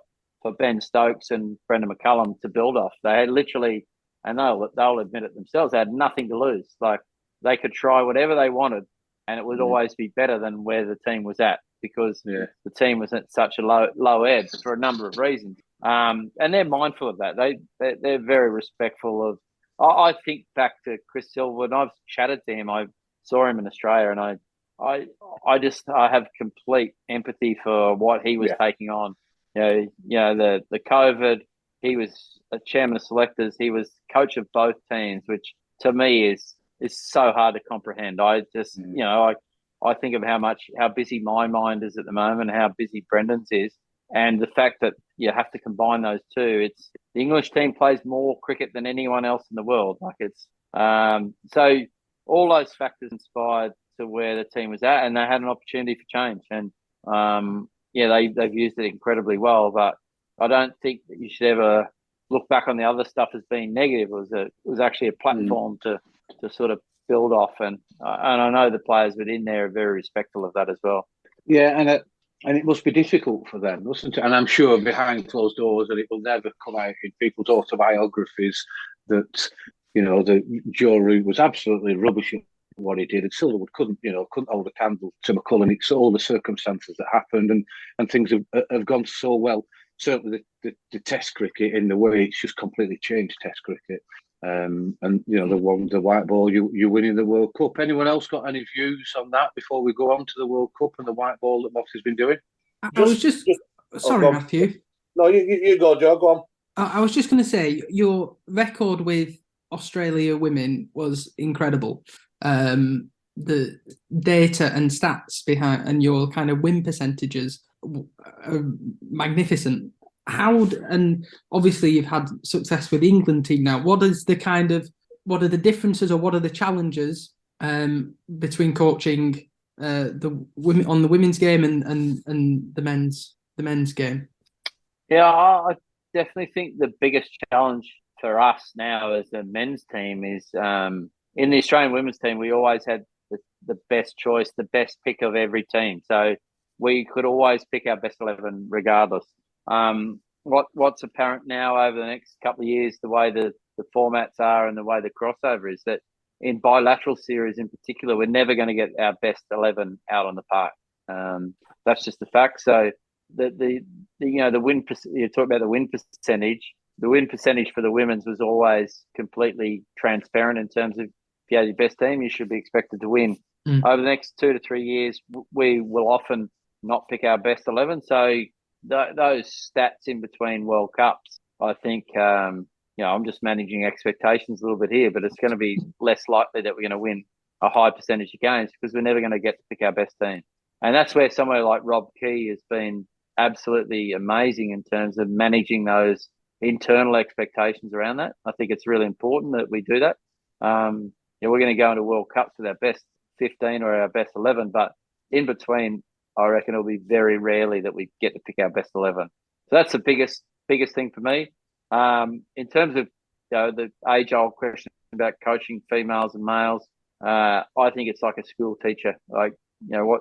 D: Ben Stokes and Brenda McCullum to build off. They had literally, and they'll admit it themselves, they had nothing to lose. Like, they could try whatever they wanted, and it would always be better than where the team was at, because the team was at such a low ebb for a number of reasons. And they're mindful of that. They're very respectful of. I think back to Chris Silver, when I've chatted to him, I saw him in Australia, and I have complete empathy for what he was taking on. The COVID. He was a chairman of selectors. He was coach of both teams, which to me is so hard to comprehend. I just I think of how busy my mind is at the moment, how busy Brendan's is, and the fact that you have to combine those two. It's the English team plays more cricket than anyone else in the world. So all those factors inspired to where the team was at, and they had an opportunity for change. And they've used it incredibly well. But I don't think that you should ever look back on the other stuff as being negative. It was actually a platform to sort of build off, and I know the players within there are very respectful of that as well.
C: Yeah, and it must be difficult for them, mustn't it? And I'm sure behind closed doors, and it will never come out in people's autobiographies that the Joe Root was absolutely rubbish at what he did, and Silverwood couldn't hold a candle to McCullum. It's all the circumstances that happened, and things have gone so well. Certainly the Test cricket, in the way it's just completely changed Test cricket. And the white ball, you're winning the World Cup. Anyone else got any views on that before we go on to the World Cup and the white ball that Motty's been doing?
B: Sorry, Matthew.
E: No, you go, Joe. Go on.
B: I was just going to say, your record with Australia women was incredible. The data and stats behind, and your kind of win percentages are magnificent. And obviously you've had success with the England team now. What are the differences, or what are the challenges between coaching the women on the women's game and the men's game?
D: Yeah, I definitely think the biggest challenge for us now as the men's team is in the Australian women's team, we always had the best choice, the best pick of every team. So we could always pick our best 11 regardless. What's apparent now over the next couple of years, the way the formats are and the way the crossover is, that in bilateral series in particular, we're never going to get our best 11 out on the park. That's just a fact. So the win, you talk about the win percentage. The win percentage for the women's was always completely transparent in terms of, if you had your best team, you should be expected to win. Over the next 2 to 3 years, we will often not pick our best 11. So those stats in between World Cups, I think, I'm just managing expectations a little bit here, but it's going to be less likely that we're going to win a high percentage of games, because we're never going to get to pick our best team. And that's where somewhere like Rob Key has been absolutely amazing in terms of managing those internal expectations around that. I think it's really important that we do that. We're going to go into World Cups with our best 15 or our best 11, but in between, I reckon it'll be very rarely that we get to pick our best 11. So that's the biggest thing for me. In terms of the age-old question about coaching females and males, I think it's like a school teacher. Like,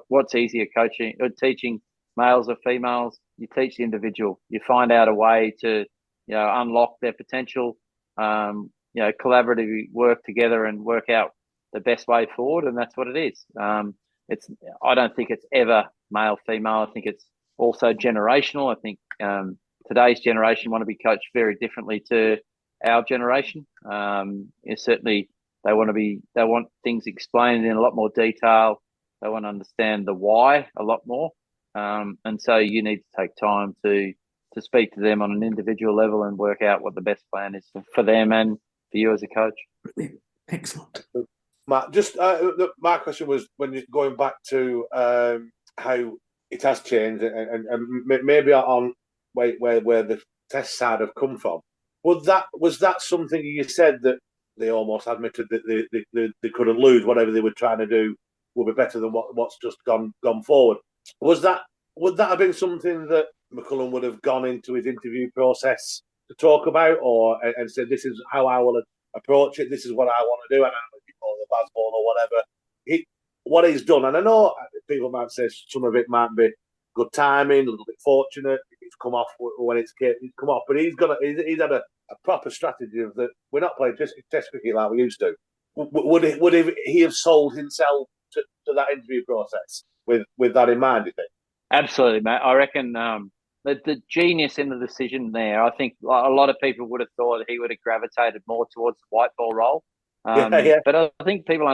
D: what's easier, coaching or teaching males or females? You teach the individual. You find out a way to unlock their potential. Collaboratively work together and work out the best way forward, and that's what it is. I don't think it's ever male, female. I think it's also generational. I think today's generation want to be coached very differently to our generation. Certainly, they want things explained in a lot more detail. They want to understand the why a lot more. And so you need to take time to speak to them on an individual level and work out what the best plan is for them and for you as a coach.
B: Excellent.
E: Matt, just my question was when you're going back to how it has changed and maybe on where the test side have come from. Was that something you said that they almost admitted that they couldn't lose, whatever they were trying to do will be better than what's just gone forward? Would that have been something that McCullum would have gone into his interview process to talk about, and said, this is how I will approach it, this is what I want to do, and I don't know if you call it the baseball or whatever. What he's done, and I know people might say some of it might be good timing, a little bit fortunate, it's come off when it's come off, but he's had a proper strategy of that we're not playing test cricket like we used to. Would he have sold himself to that interview process with that in mind, do you think?
D: Absolutely, mate. I reckon the genius in the decision there, I think a lot of people would have thought he would have gravitated more towards the white ball role. But I think people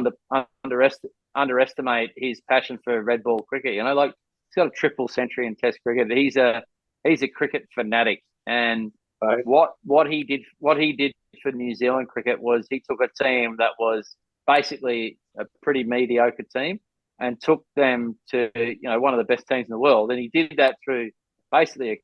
D: underestimate his passion for red ball cricket. You know, like he's got a triple century in Test cricket. He's a cricket fanatic, and right. what he did for New Zealand cricket was he took a team that was basically a pretty mediocre team and took them to one of the best teams in the world, and he did that through basically a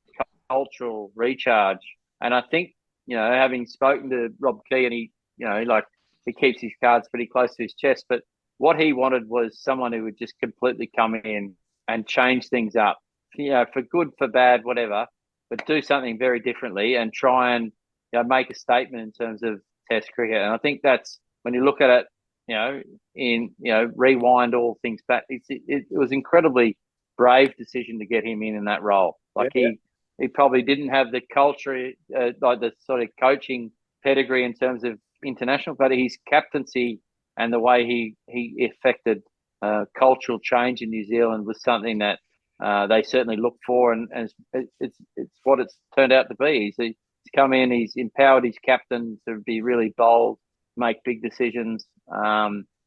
D: cultural recharge. And I think having spoken to Rob Key, and he keeps his cards pretty close to his chest, but what he wanted was someone who would just completely come in and change things up, for good, for bad, whatever, but do something very differently and try and make a statement in terms of Test cricket. And I think that's when you look at it, rewind all things back. It was incredibly brave decision to get him in that role. Like he probably didn't have the culture, like the sort of coaching pedigree in terms of international, but his captaincy and the way he affected cultural change in New Zealand was something that they certainly looked for, and it's what it's turned out to be. He's come in, he's empowered his captain to be really bold, make big decisions.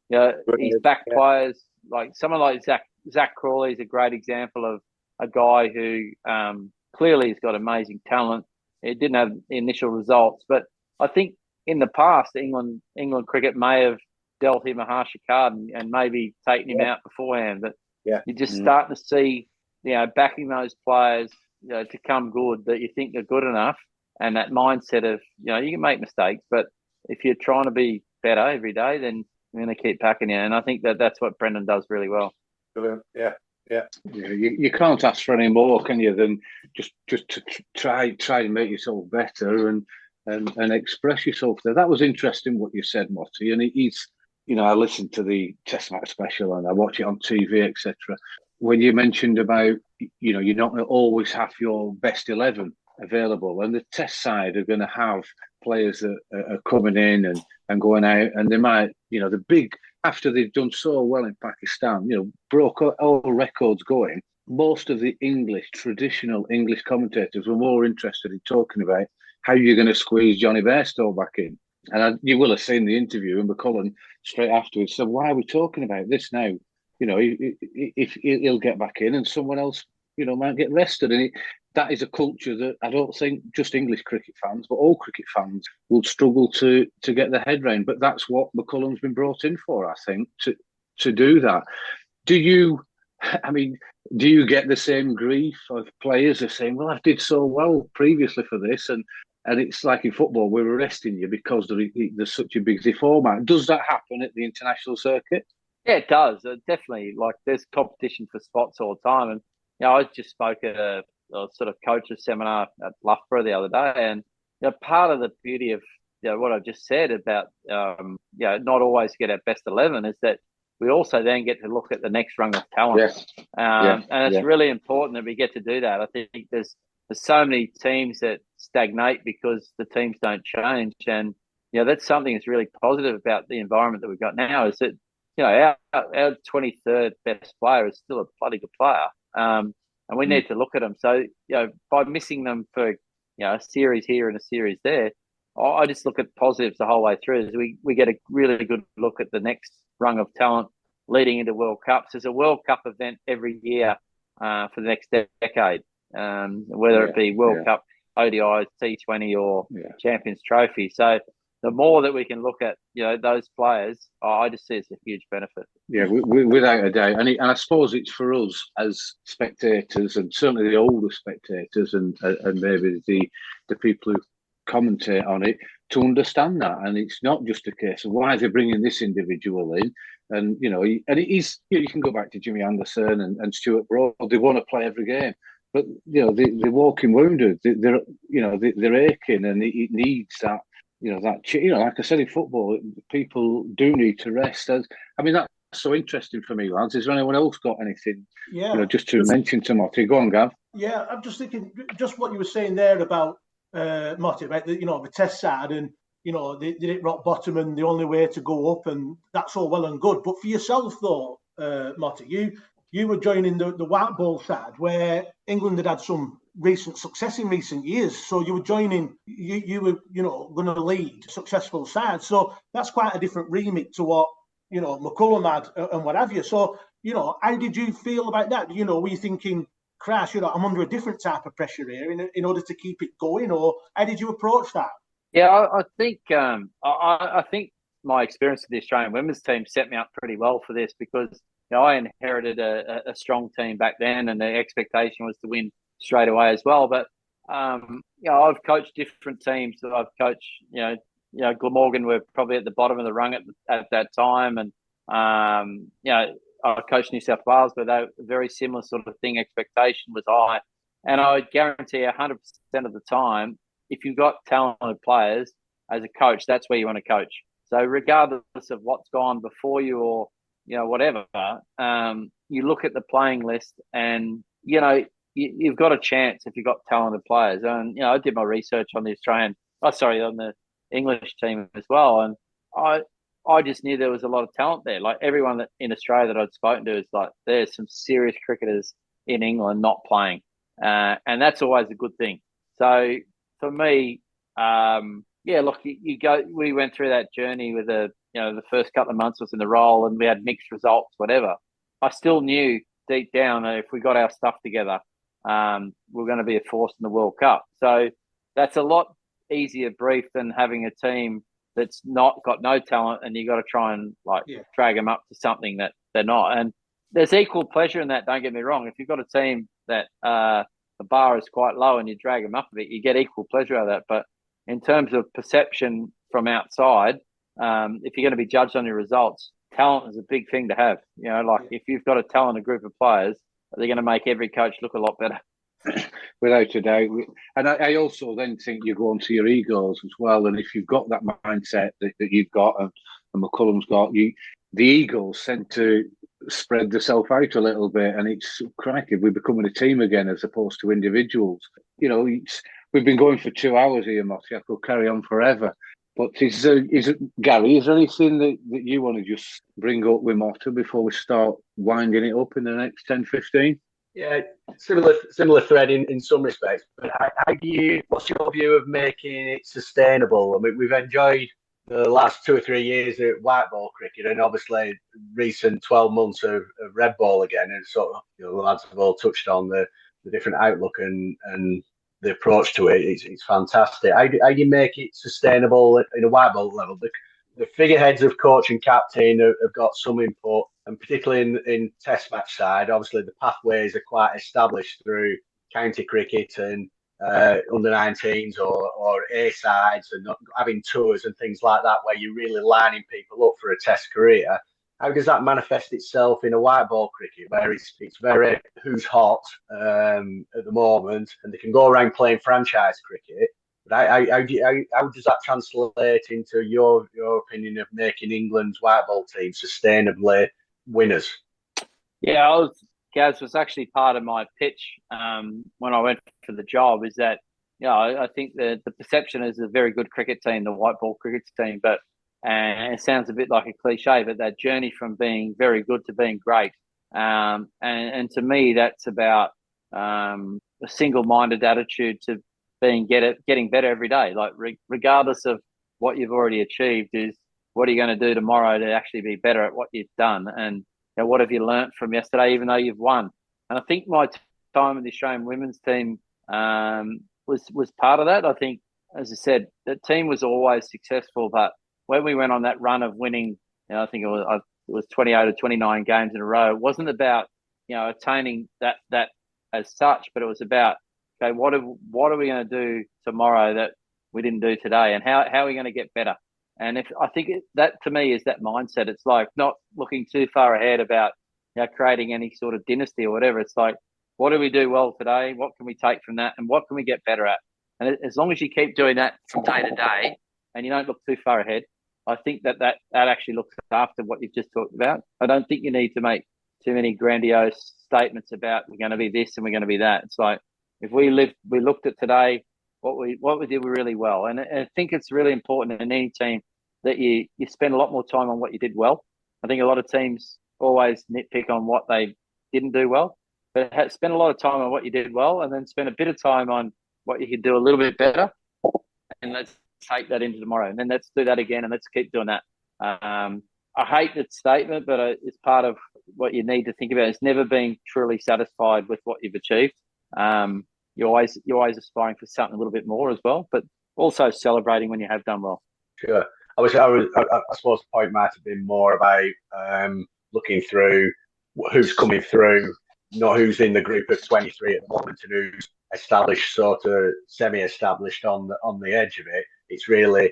D: He's backed players like someone like Zach Crawley is a great example of a guy who clearly has got amazing talent. It didn't have the initial results, but I think in the past, England cricket may have dealt him a harsher card and maybe taken him out beforehand. But you're just starting to see, backing those players, to come good, that you think are good enough, and that mindset of, you can make mistakes, but if you're trying to be better every day, then you're going to keep packing you. And I think that's what Brendan does really well.
E: Brilliant. Yeah.
C: You can't ask for any more, can you, than just to try and make yourself better and express yourself there. That was interesting what you said, Motty. And he's, I listened to the Test match special and I watch it on TV, etc. When you mentioned about, you're not going to always have your best 11 available, and the Test side are going to have players that are coming in and going out, and they might, the big, after they've done so well in Pakistan, broke all records going. Most of the traditional English commentators were more interested in talking about how you're going to squeeze Johnny Bairstow back in. And you will have seen the interview, and McCullum straight afterwards said, why are we talking about this now? If he'll get back in and someone else, might get rested. And that is a culture that I don't think just English cricket fans, but all cricket fans will struggle to get their head round. But that's what McCullum's been brought in for, I think, to do that. Do you get the same grief of players are saying, well, I did so well previously for this, and it's like in football, we're arresting you because there's such a busy format. Does that happen at the international circuit?
D: Yeah, it does. Definitely. Like, there's competition for spots all the time. And, I just spoke at a sort of coaches seminar at Loughborough the other day. And, part of the beauty of, what I just said about, not always get our best 11 is that we also then get to look at the next rung of talent.
C: Yes.
D: And it's really important that we get to do that. I think there's so many teams that stagnate because the teams don't change. And, that's something that's really positive about the environment that we've got now, is that, our 23rd best player is still a bloody good player. And we need to look at them. So, by missing them for, a series here and a series there, I just look at positives the whole way through. As we get a really good look at the next rung of talent leading into World Cups. There's a World Cup event every year for the next decade, whether it be World Cup, ODI, T20, or Champions Trophy. So the more that we can look at, those players, I just see it's a huge benefit.
C: Yeah, without a doubt. And I suppose it's for us as spectators, and certainly the older spectators, and maybe the people who commentate on it, to understand that. And it's not just a case of why are they bringing this individual in. And, and it is, you can go back to Jimmy Anderson and Stuart Broad. They want to play every game. But, they're walking wounded. They're aching, and it needs that. Like I said in football, people do need to rest. That's so interesting for me, lads. Is there anyone else got anything?
F: Yeah.
C: Just to mention to Motty. Go on, Gav.
F: Yeah, I'm just thinking, just what you were saying there about Motty, about the Test side, and they hit rock bottom, and the only way to go up, and that's all well and good. But for yourself, though, Motty, you were joining the white ball side, where England had some recent success in recent years. So you were joining, you were, going to lead successful sides. So that's quite a different remit to what, McCullum had and what have you. So, how did you feel about that? Were you thinking, crash, I'm under a different type of pressure here in order to keep it going, or how did you approach that?
D: Yeah, I think I think my experience with the Australian women's team set me up pretty well for this, because I inherited a strong team back then, and the expectation was to win straight away as well. But I've coached different teams. That I've coached, Glamorgan were probably at the bottom of the rung at that time, and I coached New South Wales, but they were very similar sort of thing. Expectation was high, and I would guarantee 100% of the time, if you've got talented players as a coach, that's where you want to coach. So regardless of what's gone before you, or whatever, you look at the playing list, and you've got a chance if you've got talented players. And I did my research on on the English team as well, and I just knew there was a lot of talent there. Like everyone in Australia that I'd spoken to is like, there's some serious cricketers in England not playing, and that's always a good thing. So for me, we went through that journey with the first couple of months was in the role, and we had mixed results, whatever. I still knew deep down that if we got our stuff together, we're going to be a force in the World Cup. So that's a lot easier brief than having a team that's got no talent, and you got to try and drag them up to something that they're not. And there's equal pleasure in that. Don't get me wrong. If you've got a team that the bar is quite low and you drag them up a bit, you get equal pleasure out of that. But in terms of perception from outside, if you're going to be judged on your results, talent is a big thing to have. If you've got a talented group of players, they're going to make every coach look a lot better.
C: Without a doubt. And I also then think you go on to your egos as well. And if you've got that mindset that you've got, and McCullum's got, the egos tend to spread themselves out a little bit, and it's crikey, we're becoming a team again as opposed to individuals. We've been going for 2 hours here, Motty. I could carry on forever. But Gary, is there anything that you want to just bring up with Motty before we start winding it up in the next 10, 15?
G: Yeah, similar thread in some respects. But what's your view of making it sustainable? I mean, we've enjoyed the last 2 or 3 years of white ball cricket, and obviously recent 12 months of red ball again. And sort of, the lads have all touched on the different outlook and the approach to it. It's fantastic. How do you make it sustainable in a white ball level? The figureheads of coach and captain have got some input, and particularly in test match side, obviously the pathways are quite established through county cricket and under 19s or A sides, and having tours and things like that, where you're really lining people up for a test career. How does that manifest itself in a white ball cricket, where it's very who's hot at the moment, and they can go around playing franchise cricket? But how does that translate into your opinion of making England's white ball team sustainably winners?
D: Yeah, Gaz was actually part of my pitch when I went for the job. Is that I think the perception is a very good cricket team, the white ball cricket team, but and it sounds a bit like a cliche, but that journey from being very good to being great, and to me that's about a single-minded attitude to getting better every day. Like regardless of what you've already achieved, is what are you going to do tomorrow to actually be better at what you've done, and what have you learnt from yesterday, even though you've won. And I think my time with the Australian women's team was part of that. I think, as I said, the team was always successful, but when we went on that run of winning, I think it was 28 or 29 games in a row, it wasn't about attaining that as such, but it was about, okay, what are we going to do tomorrow that we didn't do today, and how are we going to get better? And I think that to me is that mindset. It's like not looking too far ahead about creating any sort of dynasty or whatever. It's like, what do we do well today? What can we take from that, and what can we get better at? And as long as you keep doing that from day to day, and you don't look too far ahead, I think that actually looks after what you've just talked about. I don't think you need to make too many grandiose statements about we're going to be this and we're going to be that. It's like, if we looked at today, what we did really well. And I think it's really important in any team that you spend a lot more time on what you did well. I think a lot of teams always nitpick on what they didn't do well, but spend a lot of time on what you did well, and then spend a bit of time on what you could do a little bit better. And let's take that into tomorrow. And then let's do that again, and let's keep doing that. I hate that statement, but it's part of what you need to think about. It's never being truly satisfied with what you've achieved. You're always aspiring for something a little bit more as well, but also celebrating when you have done well.
G: Sure. I suppose the point might have been more about looking through who's coming through, not who's in the group of 23 at the moment and who's established, sort of semi-established on the edge of it. It's really,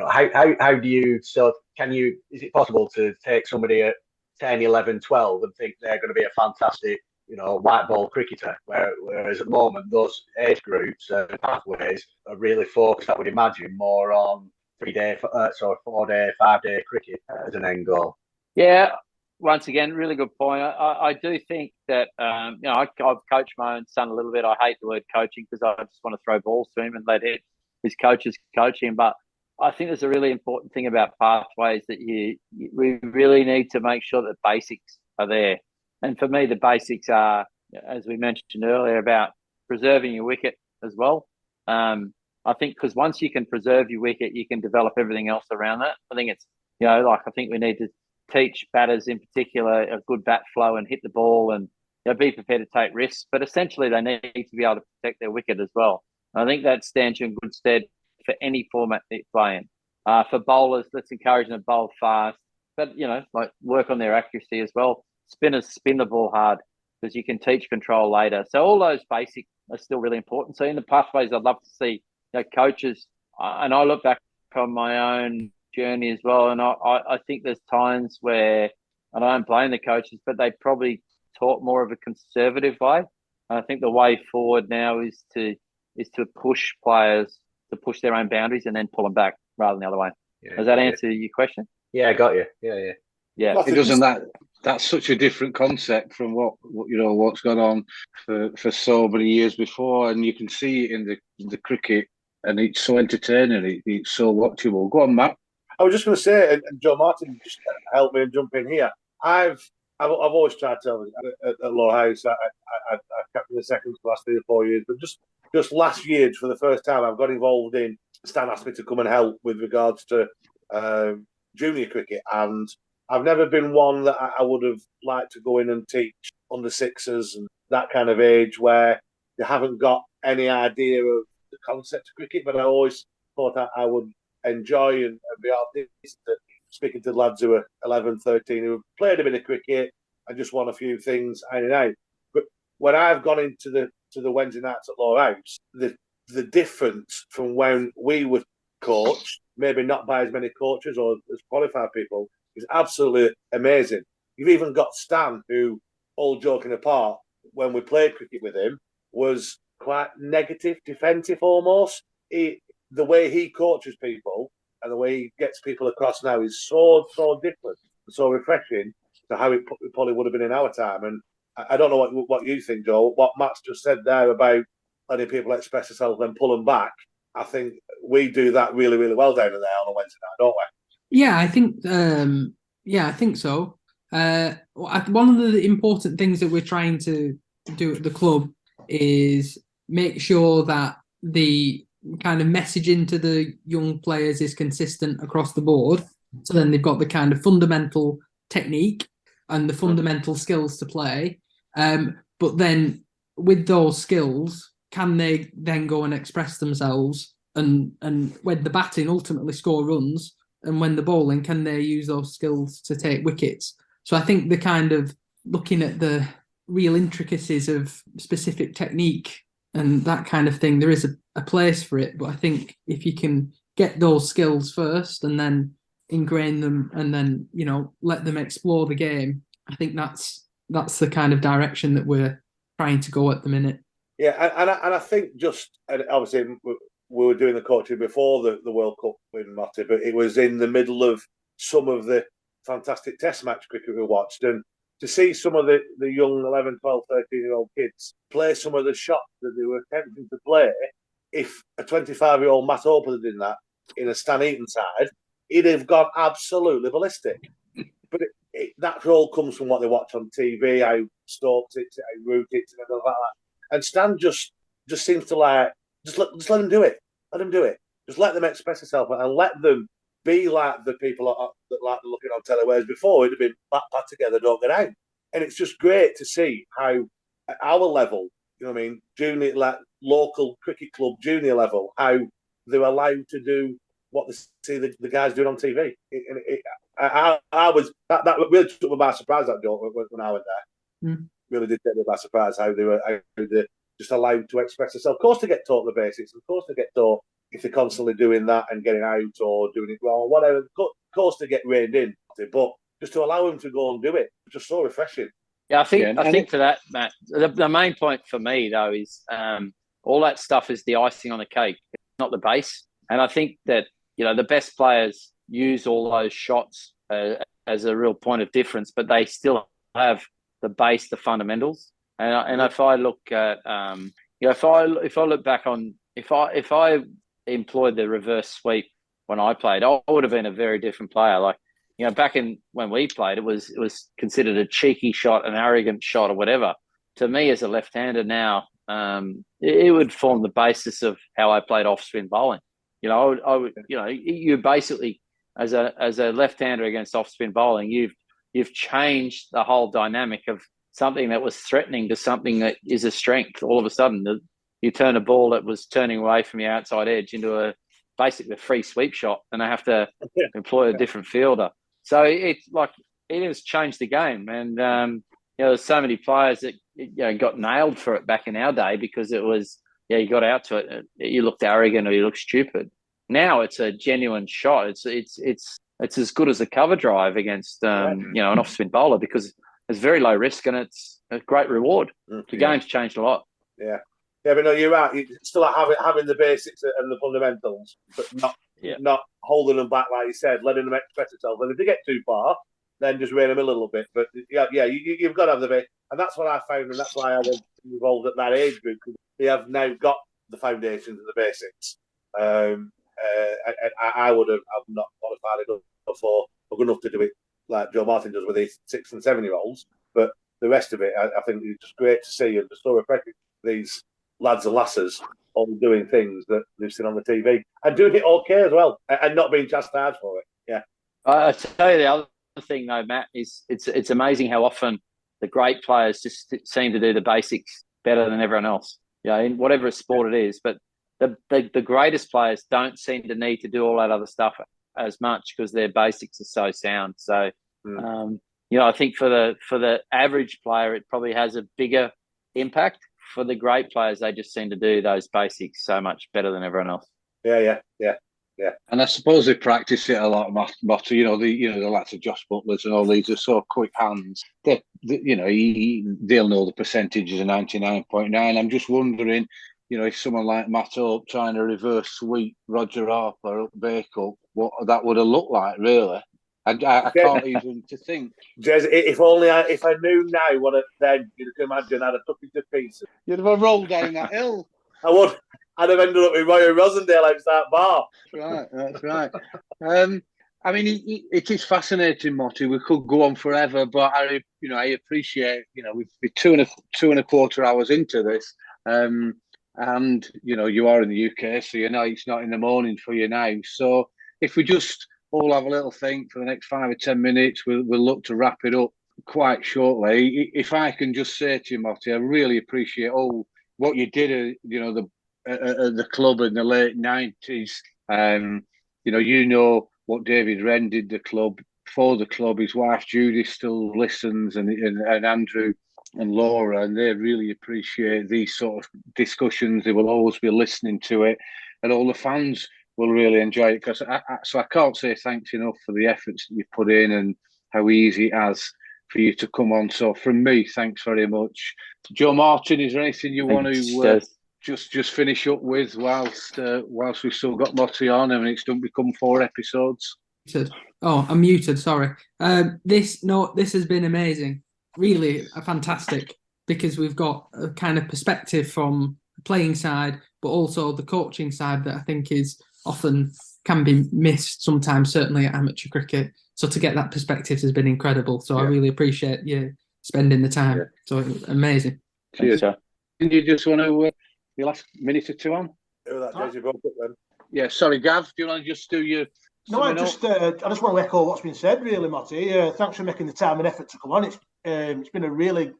G: how do you, is it possible to take somebody at 10, 11, 12 and think they're going to be a fantastic, white ball cricketer, whereas at the moment those age groups pathways are really focused, I would imagine, more on 4-day, 5-day cricket as an end goal.
D: Yeah, once again, really good point. I do think that I've coached my own son a little bit. I hate the word coaching because I just want to throw balls to him and let his coaches coach him. But I think there's a really important thing about pathways that we really need to make sure that basics are there. And for me, the basics are, as we mentioned earlier, about preserving your wicket as well. I think because once you can preserve your wicket, you can develop everything else around that. I think it's, I think we need to teach batters in particular a good bat flow and hit the ball and be prepared to take risks. But essentially, they need to be able to protect their wicket as well. And I think that stands you in good stead for any format they play in. For bowlers, let's encourage them to bowl fast, but work on their accuracy as well. Spinners spin the ball hard because you can teach control later. So all those basics are still really important. So in the pathways, I'd love to see coaches, and I look back on my own journey as well, and I think there's times where, and I don't blame the coaches, but they probably taught more of a conservative way. And I think the way forward now is to push players to push their own boundaries and then pull them back rather than the other way. Yeah, does that answer your question?
G: Yeah, I got you. Yeah.
C: It doesn't that's such a different concept from what's gone on for so many years before, and you can see it in the cricket, and it's so entertaining. It's so watchable. Go on, Matt.
E: I was just going to say, and Joe Martin just helped me and jump in here. I've always tried to tell at Lowerhouse. I kept in the second for the last 3 or 4 years, but just last year, for the first time, I've got involved in. Stan asked me to come and help with regards to junior cricket, and I've never been one that I would have liked to go in and teach under sixes and that kind of age where you haven't got any idea of the concept of cricket. But I always thought I would enjoy and be artistic, speaking to lads who are 11, 13, who have played a bit of cricket and just won a few things in and out. But when I've gone into the Wednesday nights at Lowerhouse, the difference from when we were coached, maybe not by as many coaches or as qualified people, is absolutely amazing. You've even got Stan, who, all joking apart, when we played cricket with him, was quite negative, defensive almost. The way he coaches people and the way he gets people across now is so different, so refreshing to how it probably would have been in our time. And I don't know what you think, Joe. What Matt's just said there about letting people express themselves and pull them back, I think we do that really, really well down there on a Wednesday night, don't we?
B: Yeah, I think so. One of the important things that we're trying to do at the club is make sure that the kind of messaging to the young players is consistent across the board. So then they've got the kind of fundamental technique and the fundamental skills to play. But then with those skills, can they then go and express themselves? And when the batting ultimately score runs, and when the bowling, can they use those skills to take wickets? So I think the kind of looking at the real intricacies of specific technique and that kind of thing, there is a place for it. But I think if you can get those skills first and then ingrain them and then, let them explore the game, I think that's the kind of direction that we're trying to go at the minute.
E: Yeah, and I think and obviously we were doing the coaching before the World Cup with Motty, but it was in the middle of some of the fantastic test match cricket we watched, and to see some of the young 11, 12, 13-year-old kids play some of the shots that they were attempting to play, if a 25-year-old Matt Hope had done that in a Stan Eaton side, he'd have gone absolutely ballistic. But that all comes from what they watch on TV, how Stokes hits it, how Root hits it, and all like that. And Stan just seems to just let them do it. Let them do it. Just let them express themselves and let them be like the people that like looking on telly. Whereas before it'd have been pat together, don't get out. And it's just great to see how at our level, junior, like local cricket club junior level, how they're allowed to do what they see the guys doing on TV. I was that really took me by surprise, that joke, when I went there. Really did take me by surprise how they're just allowed to express themselves. Of course, they get taught the basics. Of course, they get taught if they're constantly doing that and getting out or doing it wrong, whatever. Of course, they get reined in, but just to allow them to go and do it, it's just so refreshing.
D: Yeah, I think for that, Matt, the main point for me though is all that stuff is the icing on the cake, not the base. And I think that the best players use all those shots as a real point of difference, but they still have the base, the fundamentals. And if I look at, if I look back on, if I employed the reverse sweep when I played, I would have been a very different player. Like, back in when we played, it was considered a cheeky shot, an arrogant shot, or whatever. To me, as a left-hander now, it would form the basis of how I played off-spin bowling. I would, you basically, as a left-hander against off-spin bowling, you've changed the whole dynamic of something that was threatening to something that is a strength. All of a sudden, you turn a ball that was turning away from your outside edge into basically a free sweep shot, and they have to employ a different fielder. So it's like it has changed the game, and there's so many players that got nailed for it back in our day because it was you got out to it, you looked arrogant or you looked stupid. Now it's a genuine shot. It's as good as a cover drive against an off-spin bowler because it's very low risk and it's a great reward. The game's changed a lot.
E: Yeah, but no, you're right. You still having the basics and the fundamentals, but not holding them back, like you said, letting them express themselves. And if they get too far, then just rein them a little bit. But you've got to have the base, and that's what I found, and that's why I was involved at that age group, because they have now got the foundations and the basics. I would have not qualified enough for good enough to do it like Joe Martin does with his 6 and 7-year-olds, but the rest of it, I think it's just great to see, and just so refreshing. These lads and lasses all doing things that they've seen on the TV and doing it okay as well, and not being chastised for it. Yeah,
D: I tell you the other thing though, Matt, is it's amazing how often the great players just seem to do the basics better than everyone else. In whatever sport it is, but the greatest players don't seem to need to do all that other stuff as much because their basics are so sound. So, I think for the average player, it probably has a bigger impact. For the great players, they just seem to do those basics so much better than everyone else.
E: Yeah.
C: And I suppose they practice it a lot, Motty. The likes of Josh Butlers and all these are so quick hands. They'll know the percentages of 99.9. I'm just wondering, if someone like Matt Hope trying to reverse sweep Roger Harper up Bakewell, what that would have looked like, really. I can't even to think.
E: Jez, if I knew now what it then, you can imagine I'd have took it to pieces.
C: You'd have rolled down that hill.
E: I would. I'd have ended up with Roy Rosendale outside that bar.
C: That's right. It is fascinating, Motty. We could go on forever, but I appreciate, we're two and a quarter hours into this, and you are in the UK, so it's not in the morning for you now. So if we just all have a little think for the next 5 or 10 minutes, we'll look to wrap it up. quite shortly. If I can just say to you, Motty, I really appreciate all what you did, the club in the late 90s. You know what David Wren did the club for the club. His wife Judy still listens, and Andrew and Laura, and they really appreciate these sort of discussions. They will always be listening to it, and all the fans will really enjoy it. Because I can't say thanks enough for the efforts that you've put in and how easy it has for you to come on. So from me, thanks very much. Joe Martin, is there anything you want to just finish up with whilst we've still got Motty on and it's don't become 4 episodes?
B: Oh, I'm muted, sorry. This has been amazing. Really fantastic, because we've got a kind of perspective from the playing side, but also the coaching side that I think is often can be missed sometimes, certainly at amateur cricket. So to get that perspective has been incredible. So I really appreciate you spending the time. Yeah. So amazing.
C: Cheers. And you just want to your last minute or two on? Yeah, sorry, Gav. Do you want to just do your?
F: No, I just want to echo what's been said, really, Motty. Thanks for making the time and effort to come on. It's been a really,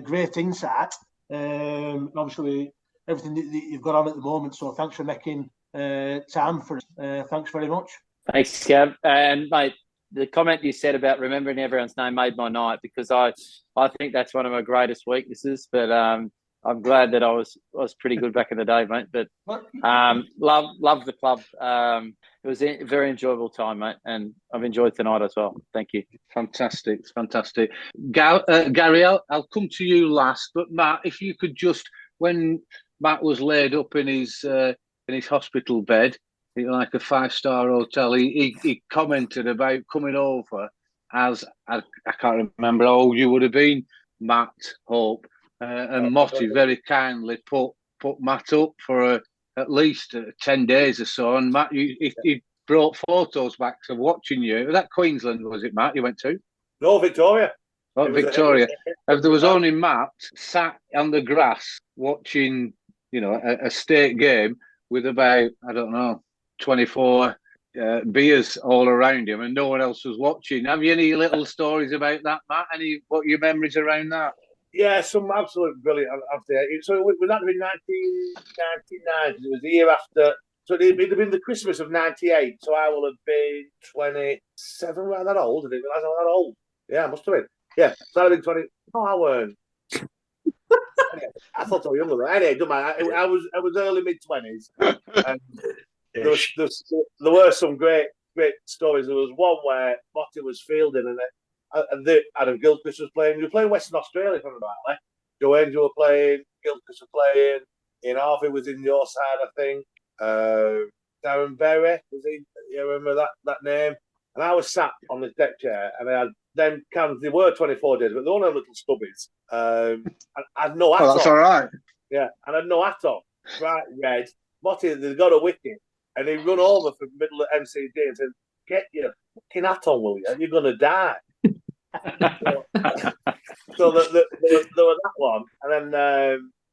F: great insight. Obviously, everything that you've got on at the moment. So thanks for making time for us. Thanks very much.
D: Thanks, Gav. And mate, the comment you said about remembering everyone's name made my night, because I think that's one of my greatest weaknesses. But I'm glad that I was pretty good back in the day, mate. But love the club. It was a very enjoyable time, mate, and I've enjoyed tonight as well. Thank you.
C: Fantastic. Gary, I'll come to you last. But Matt, if you could just, when Matt was laid up in his hospital bed, like a 5-star hotel, he commented about coming over as I can't remember how old you would have been, Matt Hope. And Motty very kindly put Matt up for at least 10 days or so. And Matt, he brought photos back of watching you. Was that Queensland, was it, Matt, you went to?
E: No, Victoria.
C: Oh, Victoria. If there was only Matt sat on the grass watching, a state game with about, 24 beers all around him, and no one else was watching. Have you any little stories about that, Matt? What are your memories around that?
E: Yeah, some absolute brilliant. So it was that in 1999. It was the year after. So it'd have been the Christmas of '98. So I will have been 27. Right, that old? I didn't realise I was that old. Yeah, I must have been. Yeah, so I'd have been 20. No, I weren't. I thought I was younger. Anyway, don't mind. I was early mid-20s. And there were some great stories. There was one where Motty was fielding, and Adam Gilchrist was playing. We were playing Western Australia, if I remember rightly. Joe Angel were playing, Gilchrist were playing. Ian Harvey was in your side, I think. Darren Berry was in. You remember that name? And I was sat on the deck chair, and I had them cans. They were 24 days, but they were only little stubbies. And I had no hat on.
C: That's all right.
E: Yeah, and I had no hat on. Bright red. Motty, they got a wicket, and he run over from the middle of MCD and said, "Get your fucking hat on, will you? You're going to die." So there was that one, and then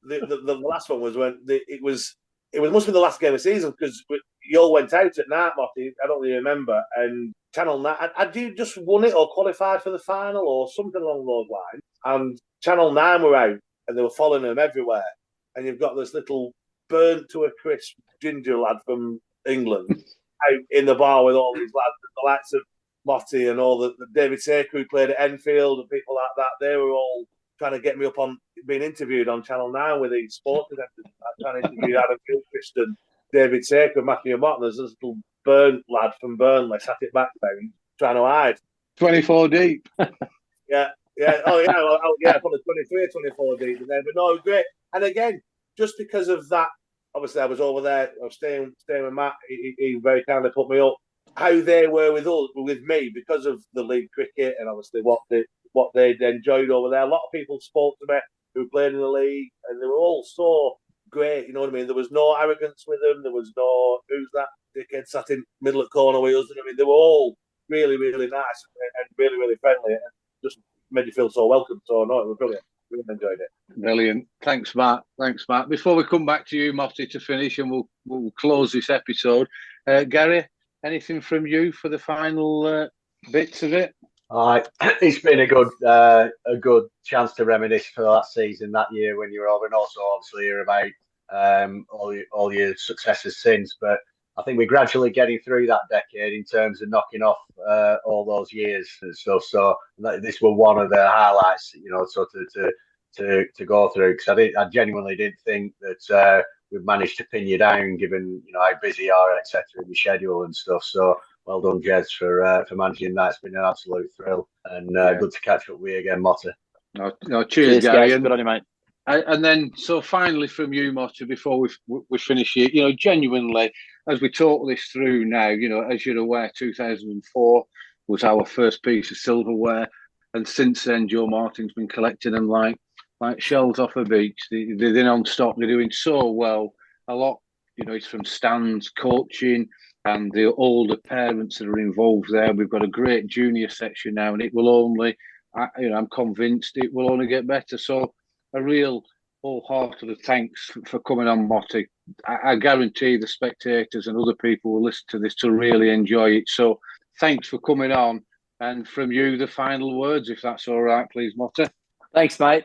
E: the last one was when it must have been the last game of the season, because you all went out at night, Motty. I don't really remember. And Channel 9, had you just won it or qualified for the final or something along those lines? And Channel 9 were out, and they were following them everywhere. And you've got this little burnt to a crisp ginger lad from England out in the bar with all these lads, the likes of Motty and all the David Saker who played at Enfield and people like that. They were all trying to get me up on being interviewed on Channel 9 with these sports presenters. Trying to interview Adam Gilchrist and David Saker and Matthew Mott. There's this little burnt lad from Burnley sat it back there trying to hide.
C: 24 deep.
E: Yeah. Probably 23 or 24 deep. And then, but no, it was great. And again, just because of that, obviously I was over there. I was staying with Matt. He very kindly put me up. How they were with me because of the league cricket and obviously what they'd enjoyed over there. A lot of people spoke to me who played in the league, and they were all so great. You know what I mean? There was no arrogance with them. There was no who's that dickhead sat in middle of corner wheels. You know what I mean? They were all really, really nice and really, really friendly, and just made you feel so welcome. So no, it was brilliant. Really enjoyed it.
C: Brilliant. Thanks, Matt. Before we come back to you, Motty, to finish, and we'll close this episode. Gary, anything from you for the final bits of it?
G: It's been a good chance to reminisce for that season, that year when you were over, and also obviously hear about all your successes since. But I think we're gradually getting through that decade in terms of knocking off all those years and stuff. So this was one of the highlights, sort of to go through, because I genuinely didn't think that we've managed to pin you down, given how busy you are, etc., in your schedule and stuff. So well done, Jez, for managing that. It's been an absolute thrill, and good to catch up with you again, Motta.
C: No, cheers, Gary.
D: Guys. Good on you, mate.
C: And then, so finally from you, Motta, before we finish here, genuinely, as we talk this through now, as you're aware, 2004 was our first piece of silverware, and since then, Joe Martin's been collecting them like shells off a beach. They're non-stop. They're doing so well. A lot, it's from stands, coaching, and the older parents that are involved there. We've got a great junior section now, and it will only, I'm convinced it will only get better. So a real wholehearted thanks for coming on, Motty. I guarantee the spectators and other people will listen to this to really enjoy it. So thanks for coming on. And from you, the final words, if that's all right, please, Motty.
D: Thanks, mate.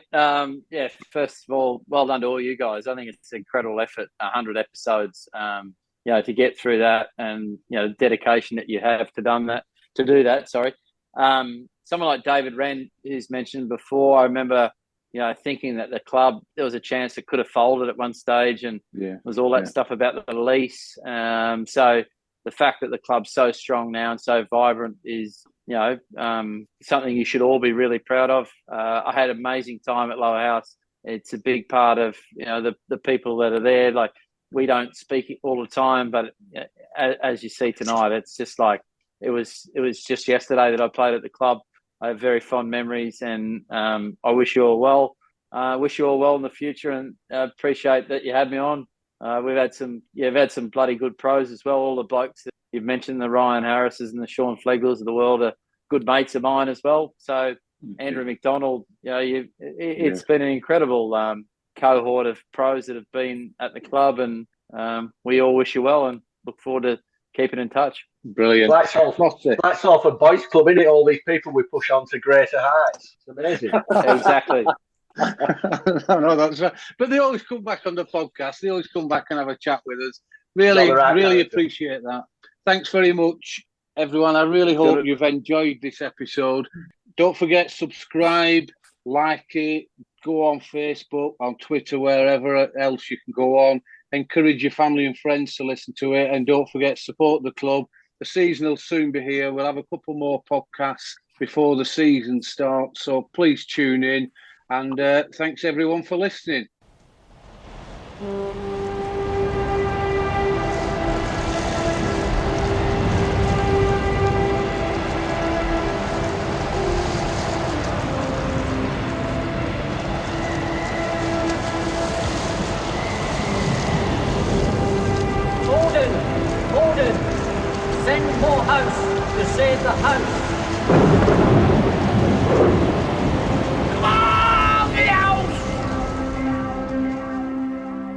D: First of all, well done to all you guys. I think it's an incredible effort, 100 episodes, to get through that, and, the dedication that you have to do that. Someone like David Wren, who's mentioned before, I remember, thinking that the club, there was a chance it could have folded at one stage, and was all that stuff about the lease. So the fact that the club's so strong now and so vibrant is, something you should all be really proud of. I had an amazing time at Lowerhouse. It's a big part of, the people that are there. Like, we don't speak all the time, but as you see tonight, it's just like, it was just yesterday that I played at the club. I have very fond memories, and I wish you all well. Wish you all well in the future, and appreciate that you had me on. We've had some bloody good pros as well. All the blokes that you've mentioned, the Ryan Harrises and the Sean Flegels of the world, are good mates of mine as well. So Andrew McDonald, it's been an incredible cohort of pros that have been at the club, and we all wish you well and look forward to keeping in touch.
C: Brilliant.
G: That's all for boys club, isn't it? All these people we push on to greater heights. It's amazing.
D: Exactly.
C: No, that's right. But they always come back on the podcast. They always come back and have a chat with us. Really appreciate that. Thanks very much, everyone. I really hope you've enjoyed this episode. Don't forget, subscribe, like it, go on Facebook, on Twitter, wherever else you can go on. Encourage your family and friends to listen to it. And don't forget, support the club. The season will soon be here. We'll have a couple more podcasts before the season starts. So please tune in. And thanks, everyone, for listening.
A: Gordon, send Moorhouse to save the house.